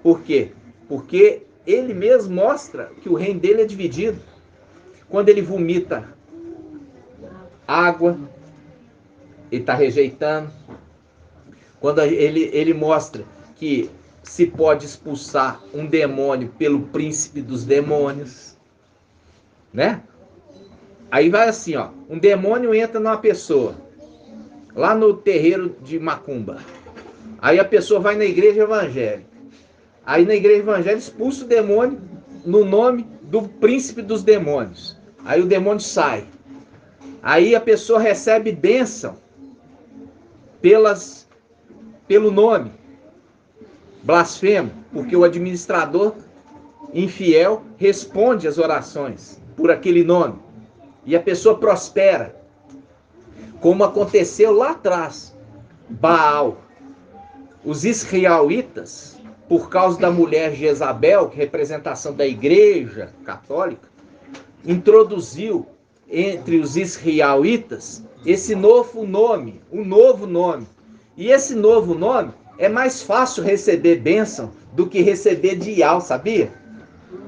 Speaker 2: Por quê? Porque ele mesmo mostra que o reino dele é dividido. Quando ele vomita água, ele está rejeitando. Quando ele mostra que se pode expulsar um demônio pelo príncipe dos demônios, né? Aí vai assim, ó, um demônio entra numa pessoa, lá no terreiro de Macumba. Aí a pessoa vai na igreja evangélica. Aí na igreja evangélica expulsa o demônio no nome do príncipe dos demônios. Aí o demônio sai. Aí a pessoa recebe bênção pelo nome. Blasfemo, porque o administrador infiel responde às orações por aquele nome. E a pessoa prospera. Como aconteceu lá atrás. Baal. Os israelitas, por causa da mulher Jezabel, que é representação da igreja católica, introduziu entre os israelitas esse novo nome, um novo nome. E esse novo nome é mais fácil receber bênção do que receber de Ial, sabia?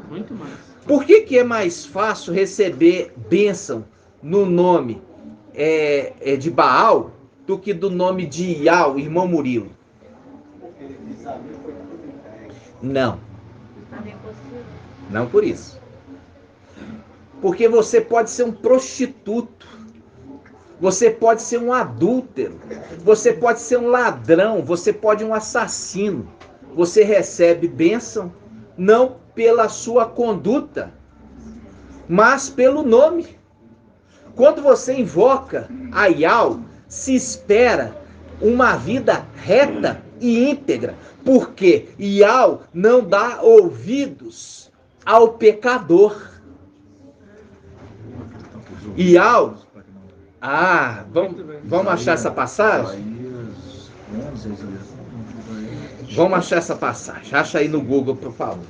Speaker 4: Muito mais.
Speaker 2: Por que é mais fácil receber bênção no nome de Baal do que do nome de Ial, irmão Murilo? Não. Não por isso. Porque você pode ser um prostituto. Você pode ser um adúltero. Você pode ser um ladrão. Você pode ser um assassino. Você recebe bênção não pela sua conduta, mas pelo nome. Quando você invoca a Yahweh, se espera uma vida reta e íntegra, porque Yahweh não dá ouvidos ao pecador. Yahweh, vamos achar essa passagem? Vamos achar essa passagem. Acha aí no Google, por favor.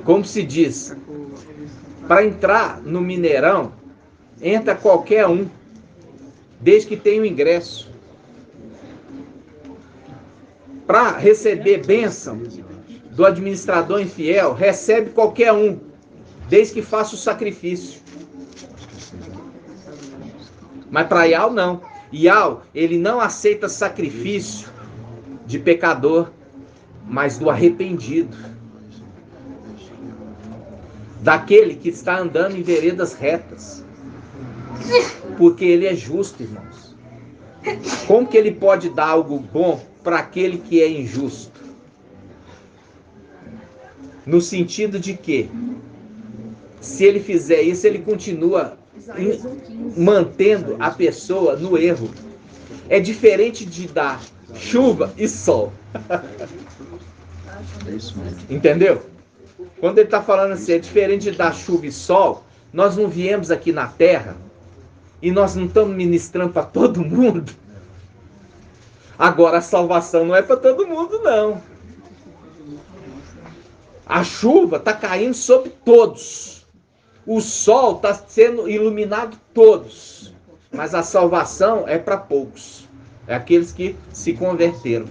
Speaker 2: Como se diz, para entrar no Mineirão, entra qualquer um, desde que tenha o ingresso. Para receber bênção do administrador infiel, recebe qualquer um, desde que faça o sacrifício. Mas para Yahweh não. Yahweh, ele não aceita sacrifício de pecador, mas do arrependido. Daquele que está andando em veredas retas. Porque ele é justo, irmãos. Como que ele pode dar algo bom para aquele que é injusto? No sentido de que, se ele fizer isso, ele continua mantendo a pessoa no erro. É diferente de dar chuva e sol. Entendeu? Quando ele está falando assim, é diferente de dar chuva e sol, nós não viemos aqui na terra e nós não estamos ministrando para todo mundo. Agora a salvação não é para todo mundo, não. A chuva está caindo sobre todos. O sol está sendo iluminado todos. Mas a salvação é para poucos. É aqueles que se converteram.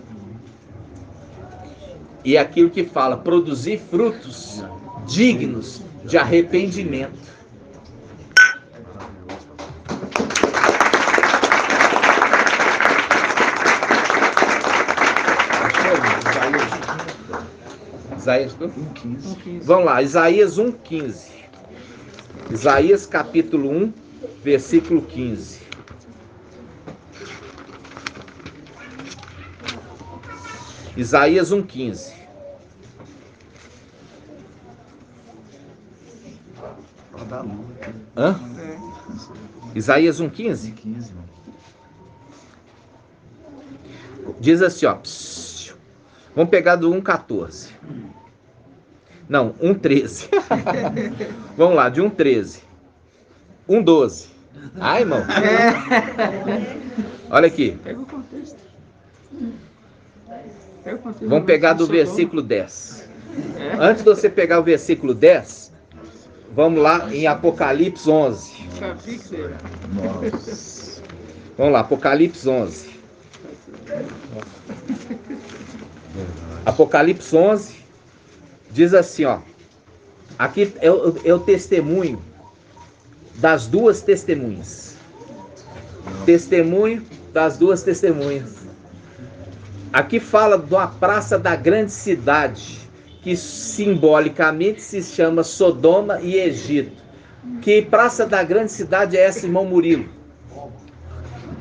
Speaker 2: E é aquilo que fala, produzir frutos dignos de arrependimento. Isaías 1:15. Vamos lá, Isaías 1:15. Isaías capítulo 1, versículo 15. Isaías 1:15. Hã? Isaías 1:15? Diz assim, ó. Vamos pegar do 1:14. Não, 1:13. Vamos lá, de 1:13. 1:12. Ai, irmão. Olha aqui.
Speaker 4: Pega o contexto.
Speaker 2: Vamos pegar do versículo 10. Antes de você pegar o versículo 10, vamos lá em Apocalipse 11. Vamos lá, Apocalipse 11. Apocalipse 11 diz assim, ó. Aqui é o testemunho das duas testemunhas. Testemunho das duas testemunhas. Aqui fala de uma praça da grande cidade, que simbolicamente se chama Sodoma e Egito. Que praça da grande cidade é essa, irmão Murilo?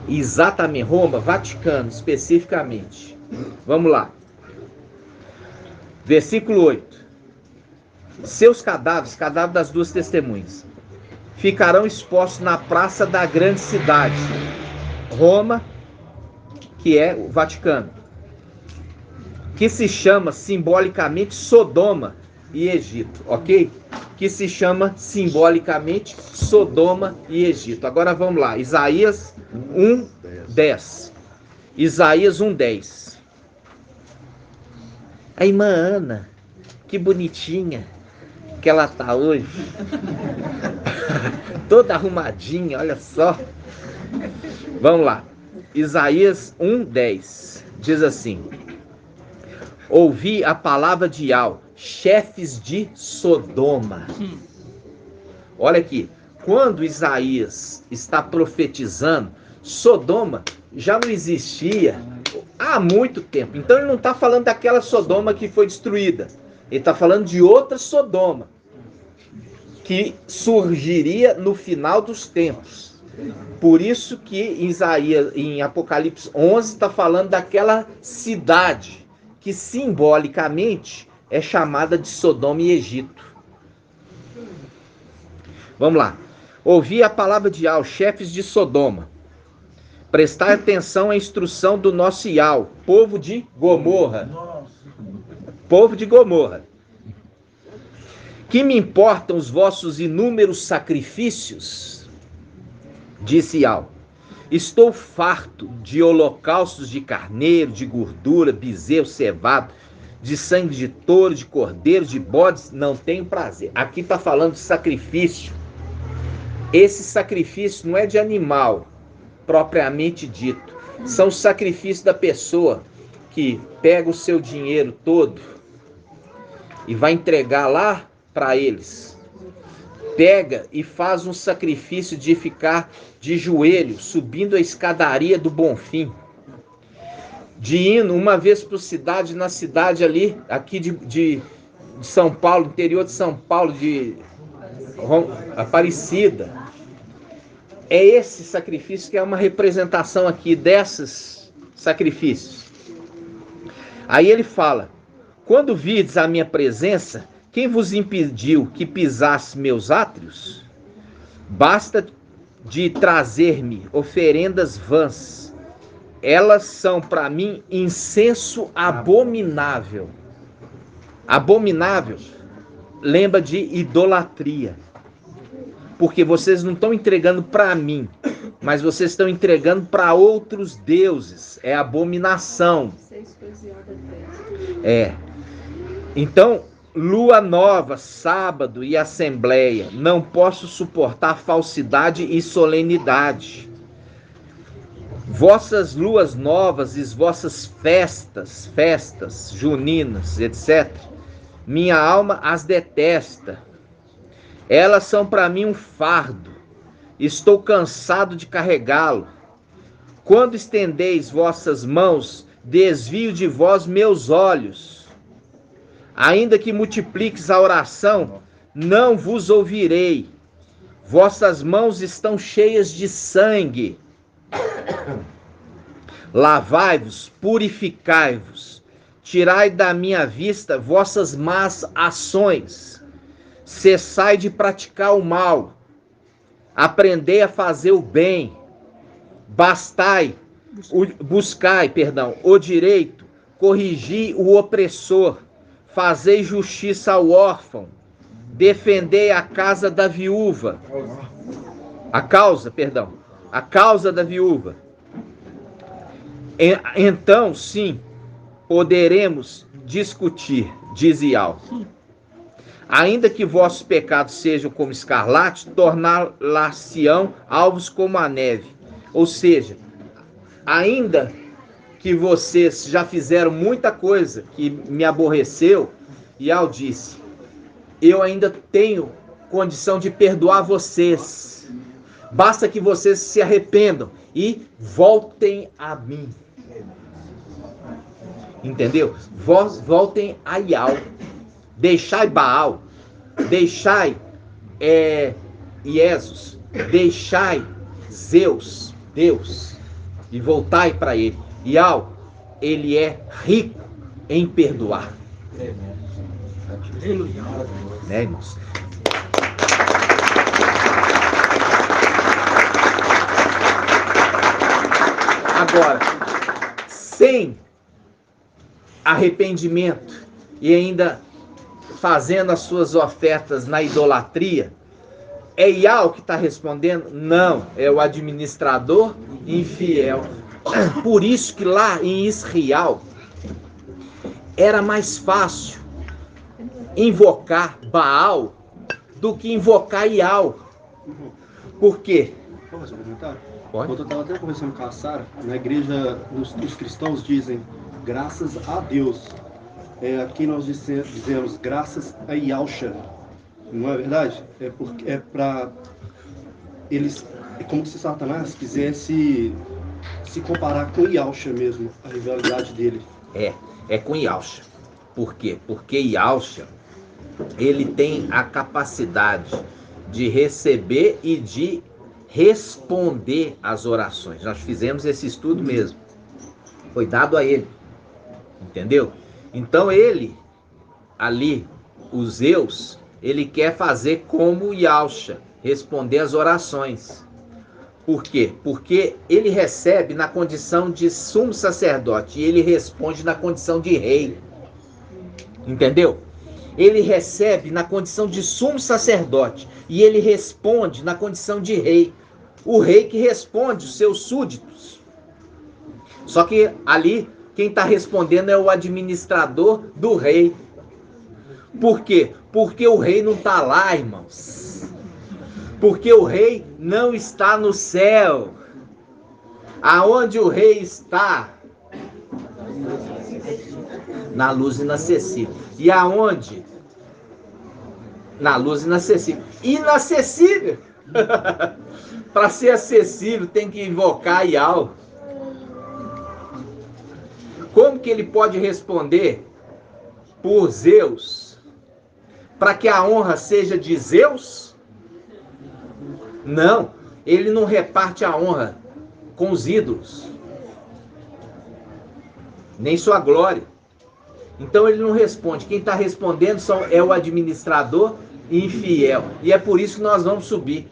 Speaker 2: Exatamente, Roma, Vaticano, especificamente. Vamos lá. Versículo 8. Seus cadáveres, cadáveres das duas testemunhas, ficarão expostos na praça da grande cidade, Roma, que é o Vaticano, que se chama simbolicamente Sodoma e Egito, ok? Que se chama simbolicamente Sodoma e Egito. Agora vamos lá, Isaías 1:10. Isaías 1:10. A irmã Ana, que bonitinha que ela tá hoje. Toda arrumadinha, olha só. Vamos lá. Isaías 1:10 diz assim: ouvi a palavra de Yahweh, chefes de Sodoma. Olha aqui, quando Isaías está profetizando, Sodoma já não existia há muito tempo. Então ele não está falando daquela Sodoma que foi destruída. Ele está falando de outra Sodoma, que surgiria no final dos tempos. Por isso que em Apocalipse 11 está falando daquela cidade que simbolicamente é chamada de Sodoma e Egito. Vamos lá. Ouvi a palavra de Yahweh, chefes de Sodoma. Prestai atenção à instrução do nosso Yahweh, povo de Gomorra. Povo de Gomorra. Que me importam os vossos inúmeros sacrifícios? Disse Yahweh. Estou farto de holocaustos de carneiro, de gordura, bezerro cevado, de sangue de touro, de cordeiro, de bodes, não tenho prazer. Aqui está falando de sacrifício. Esse sacrifício não é de animal, propriamente dito. São os sacrifícios da pessoa que pega o seu dinheiro todo e vai entregar lá para eles. Pega e faz um sacrifício de ficar de joelho, subindo a escadaria do Bonfim. De indo uma vez por cidade, na cidade ali, aqui de São Paulo, interior de São Paulo, de Aparecida. É esse sacrifício que é uma representação aqui desses sacrifícios. Aí ele fala: quando vides a minha presença, quem vos impediu que pisasse meus átrios? Basta de trazer-me oferendas vãs. Elas são para mim incenso abominável. Abominável lembra de idolatria. Porque vocês não estão entregando para mim, mas vocês estão entregando para outros deuses. É abominação. É. Então, lua nova, sábado e assembleia. Não posso suportar falsidade e solenidade. Vossas luas novas e vossas festas juninas, etc. Minha alma as detesta. Elas são para mim um fardo. Estou cansado de carregá-lo. Quando estendeis vossas mãos, desvio de vós meus olhos. Ainda que multipliques a oração, não vos ouvirei. Vossas mãos estão cheias de sangue. Lavai-vos, purificai-vos. Tirai da minha vista vossas más ações. Cessai de praticar o mal. Aprendei a fazer o bem. Buscai o direito. Corrigi o opressor. Fazei justiça ao órfão. Defendei a causa da viúva. A causa da viúva. Então, sim, poderemos discutir, diz Yahweh. Ainda que vossos pecados sejam como escarlate, torná-la-se-ão alvos como a neve. Ou seja, ainda que vocês já fizeram muita coisa que me aborreceu, Yahweh disse, eu ainda tenho condição de perdoar vocês. Basta que vocês se arrependam e voltem a mim. Entendeu? Voltem a Yahweh. Deixai Baal, deixai Jesus, deixai Zeus, Deus, e voltai para ele. Yahweh, ele é rico em perdoar. Né, irmãos? Agora, sem arrependimento e ainda fazendo as suas ofertas na idolatria, é Yahweh que está respondendo? Não, é o administrador infiel. Por isso que lá em Israel era mais fácil invocar Baal do que invocar Yahweh. Por quê?
Speaker 5: Posso fazer um comentário?
Speaker 2: Pode.
Speaker 5: Quando eu estava até conversando com a Sara, na igreja, os cristãos dizem graças a Deus. Aqui nós dizemos graças a Yahshua. Não é verdade? É para eles, é como se Satanás quisesse se comparar com Yahshua mesmo, a rivalidade dele.
Speaker 2: É com Yahshua. Por quê? Porque Yahshua, ele tem a capacidade de receber e de responder às orações. Nós fizemos esse estudo mesmo. Foi dado a ele. Entendeu? Então ele, ali, o Zeus, ele quer fazer como Yalcha, responder às orações. Por quê? Porque ele recebe na condição de sumo sacerdote e ele responde na condição de rei. Entendeu? Ele recebe na condição de sumo sacerdote e ele responde na condição de rei. O rei que responde os seus súditos. Só que ali, quem está respondendo é o administrador do rei. Por quê? Porque o rei não está lá, irmãos. Porque o rei não está no céu. Aonde o rei está? Na luz inacessível. E aonde? Na luz inacessível. Inacessível! Para ser acessível tem que invocar Yahweh. Como que ele pode responder por Zeus? Para que a honra seja de Zeus? Não, ele não reparte a honra com os ídolos. Nem sua glória. Então ele não responde. Quem está respondendo é o administrador infiel. E é por isso que nós vamos subir.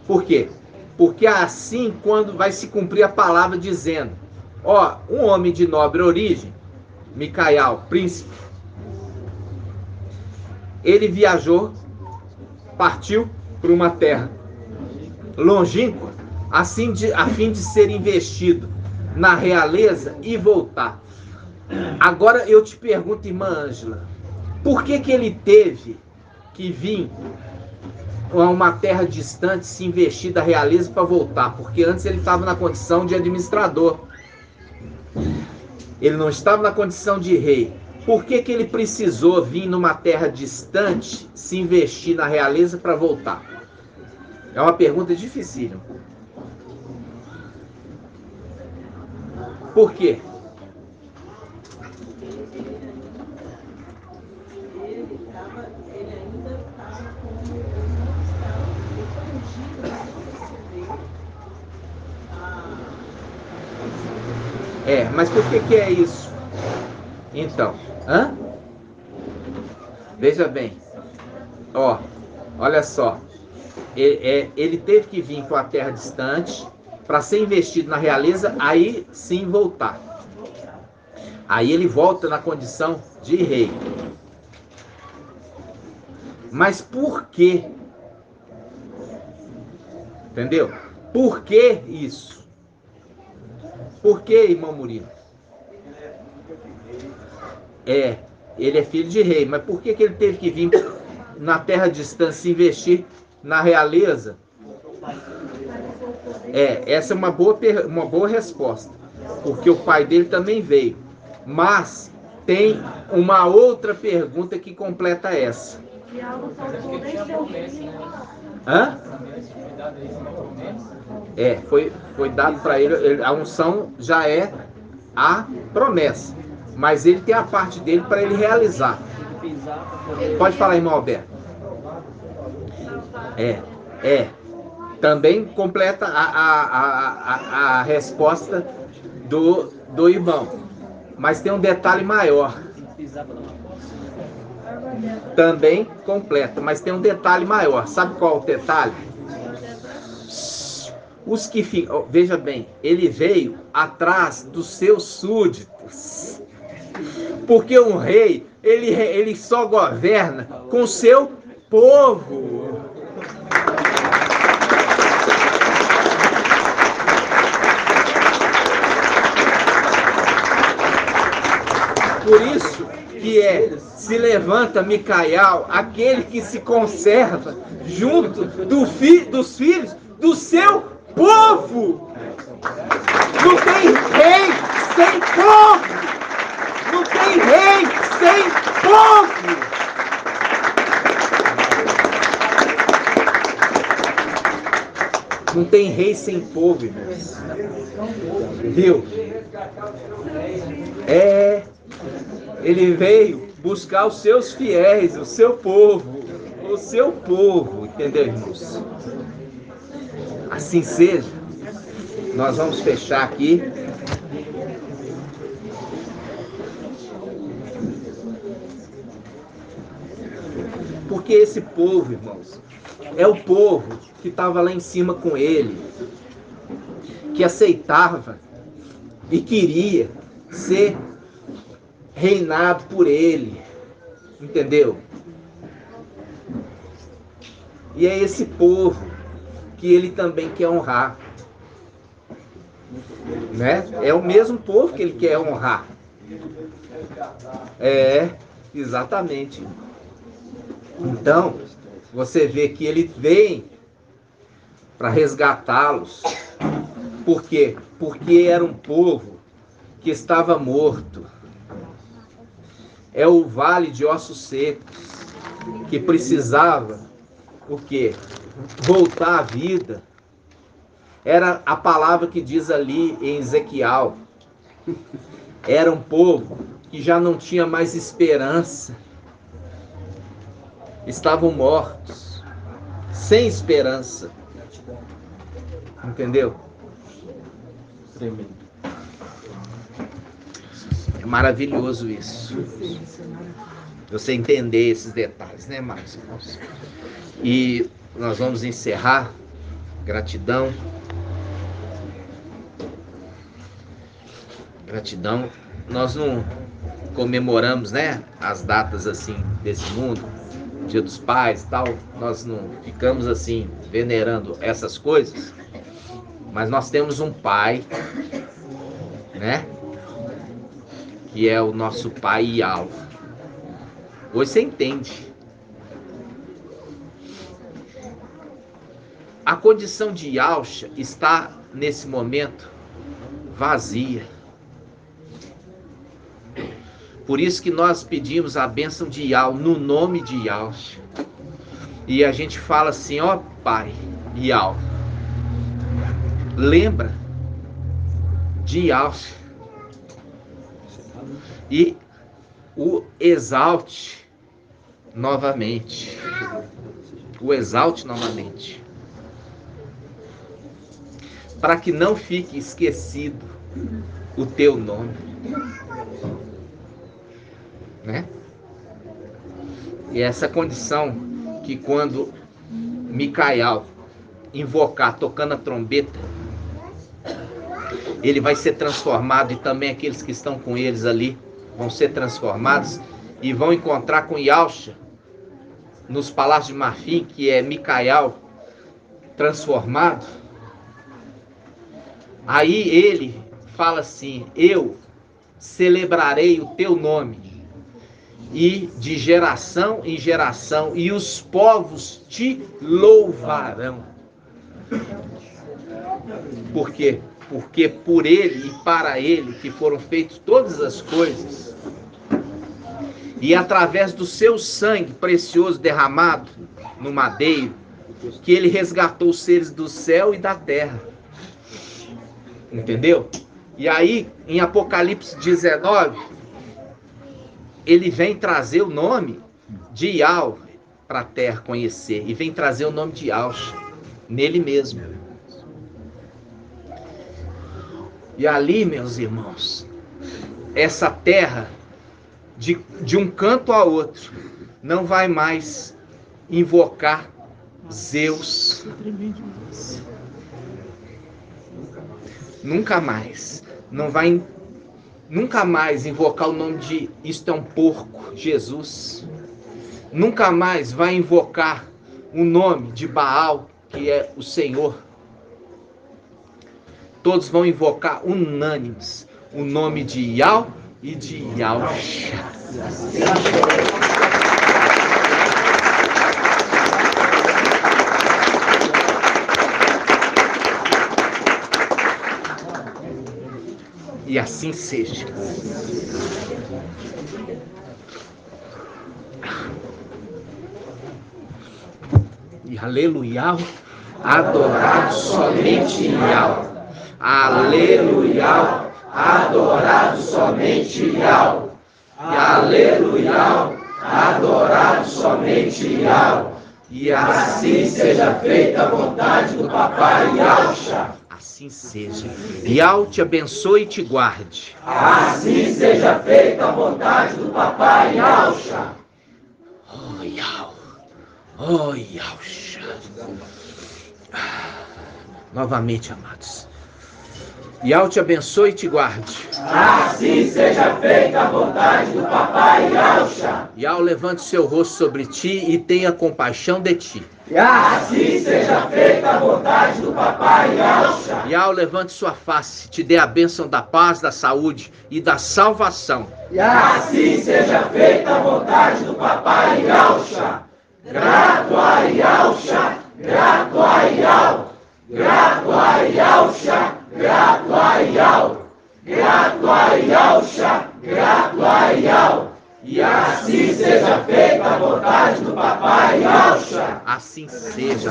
Speaker 2: Por quê? Porque assim, quando vai se cumprir a palavra dizendo, ó, um homem de nobre origem, Micael, príncipe, ele viajou, partiu para uma terra longínqua, a fim de ser investido na realeza e voltar. Agora eu te pergunto, irmã Ângela, por que ele teve que vir a uma terra distante, se investir da realeza para voltar? Porque antes ele estava na condição de administrador. Ele não estava na condição de rei. Por que ele precisou vir numa terra distante, se investir na realeza para voltar? É uma pergunta dificílima. Por quê? Mas por que é isso? Então, veja bem, ó, olha só, ele teve que vir para a terra distante para ser investido na realeza, aí sim voltar. Aí ele volta na condição de rei. Mas por quê? Entendeu? Por que isso? Por que, irmão Murilo? Ele é filho de rei, mas por que ele teve que vir na terra distante se investir na realeza? Essa é uma boa resposta, porque o pai dele também veio. Mas tem uma outra pergunta que completa essa. Foi dado para ele, a unção já é a promessa, mas ele tem a parte dele para ele realizar. Pode falar, irmão Alberto. Também completa a resposta do irmão, mas tem um detalhe maior. Também completa, mas tem um detalhe maior. Sabe qual é o detalhe? Os que ficam, veja bem, ele veio atrás dos seus súditos. Porque um rei, ele só governa com o seu povo. Por isso que se levanta Micael, aquele que se conserva junto dos filhos do seu povo. Não tem rei sem povo. Não tem rei sem povo. Não tem rei sem povo, irmãos. Viu? Ele veio buscar os seus fiéis, o seu povo, entendeu, irmãos? Assim seja. Nós vamos fechar aqui. Porque esse povo, irmãos, é o povo que estava lá em cima com ele, que aceitava e queria ser reinado por ele, entendeu? E é esse povo que ele também quer honrar, né? É o mesmo povo que ele quer honrar. É, exatamente. Então, você vê que ele vem para resgatá-los. Por quê? Porque era um povo que estava morto. É o vale de ossos secos, que precisava, o quê? Voltar à vida. Era a palavra que diz ali em Ezequiel. Era um povo que já não tinha mais esperança. Estavam mortos, sem esperança. Entendeu?
Speaker 5: Tremendo.
Speaker 2: É maravilhoso isso. Você entender esses detalhes, né, Marcos? E nós vamos encerrar. Gratidão. Gratidão. Nós não comemoramos, né, as datas assim desse mundo, Dia dos Pais e tal. Nós não ficamos assim venerando essas coisas. Mas nós temos um pai, né? Que é o nosso pai Ial. Hoje você entende. A condição de Yalcha está, nesse momento, vazia. Por isso que nós pedimos a bênção de Ial, no nome de Yalcha. E a gente fala assim, ó Pai, Ial, lembra de Yalcha e o exalte novamente. O exalte novamente. Para que não fique esquecido o teu nome. Né? E essa condição que quando Micael invocar tocando a trombeta, ele vai ser transformado, e também aqueles que estão com eles ali vão ser transformados e vão encontrar com Yalcha nos palácios de marfim, que é Micael transformado. Aí ele fala assim, eu celebrarei o teu nome, e de geração em geração, e os povos te louvarão. Por quê? Porque por ele e para ele que foram feitas todas as coisas, e através do seu sangue precioso derramado no madeiro, que ele resgatou os seres do céu e da terra. Entendeu? E aí, em Apocalipse 19, ele vem trazer o nome de Ial para a terra conhecer. E vem trazer o nome de Yalcha nele mesmo. E ali, meus irmãos, essa terra, de um canto a outro, não vai mais invocar Zeus. Nunca mais. Não vai nunca mais invocar o nome de isto é um porco, Jesus. Nunca mais vai invocar o nome de Baal, que é o Senhor. Todos vão invocar unânimes o nome de Ial e de Yalcha. E assim seja. E aleluia, adorado somente Ial. Aleluia, adorado somente Ial. E aleluia, adorado somente Ial.
Speaker 1: E assim seja feita a vontade do Papai Yahshua.
Speaker 2: Assim seja. Yahweh te abençoe e te guarde.
Speaker 1: Assim seja feita a vontade do Papai Yahshua.
Speaker 2: Oh, Yahweh. Oh, Yahshua. Novamente, amados. Yahweh te abençoe e te guarde.
Speaker 1: Assim seja feita a vontade do Papai Yahshua.
Speaker 2: Yahweh levante seu rosto sobre ti e tenha compaixão de ti.
Speaker 1: Assim seja feita a vontade do Papai Yahshua.
Speaker 2: Yahweh levante sua face, te dê a bênção da paz, da saúde e da salvação.
Speaker 1: Assim seja feita a vontade do Papai Yahshua. Grato a Yahshua, grato a Yahweh. Grato a Yahshua, grato a Yahweh. Grato a Yahshua, grato a Yahweh. E assim seja feita a vontade do Papai Yahshua.
Speaker 2: Assim seja.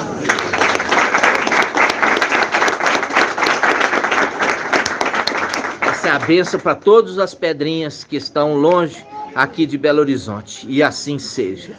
Speaker 2: Essa é a bênção para todas as pedrinhas que estão longe aqui de Belo Horizonte. E assim seja.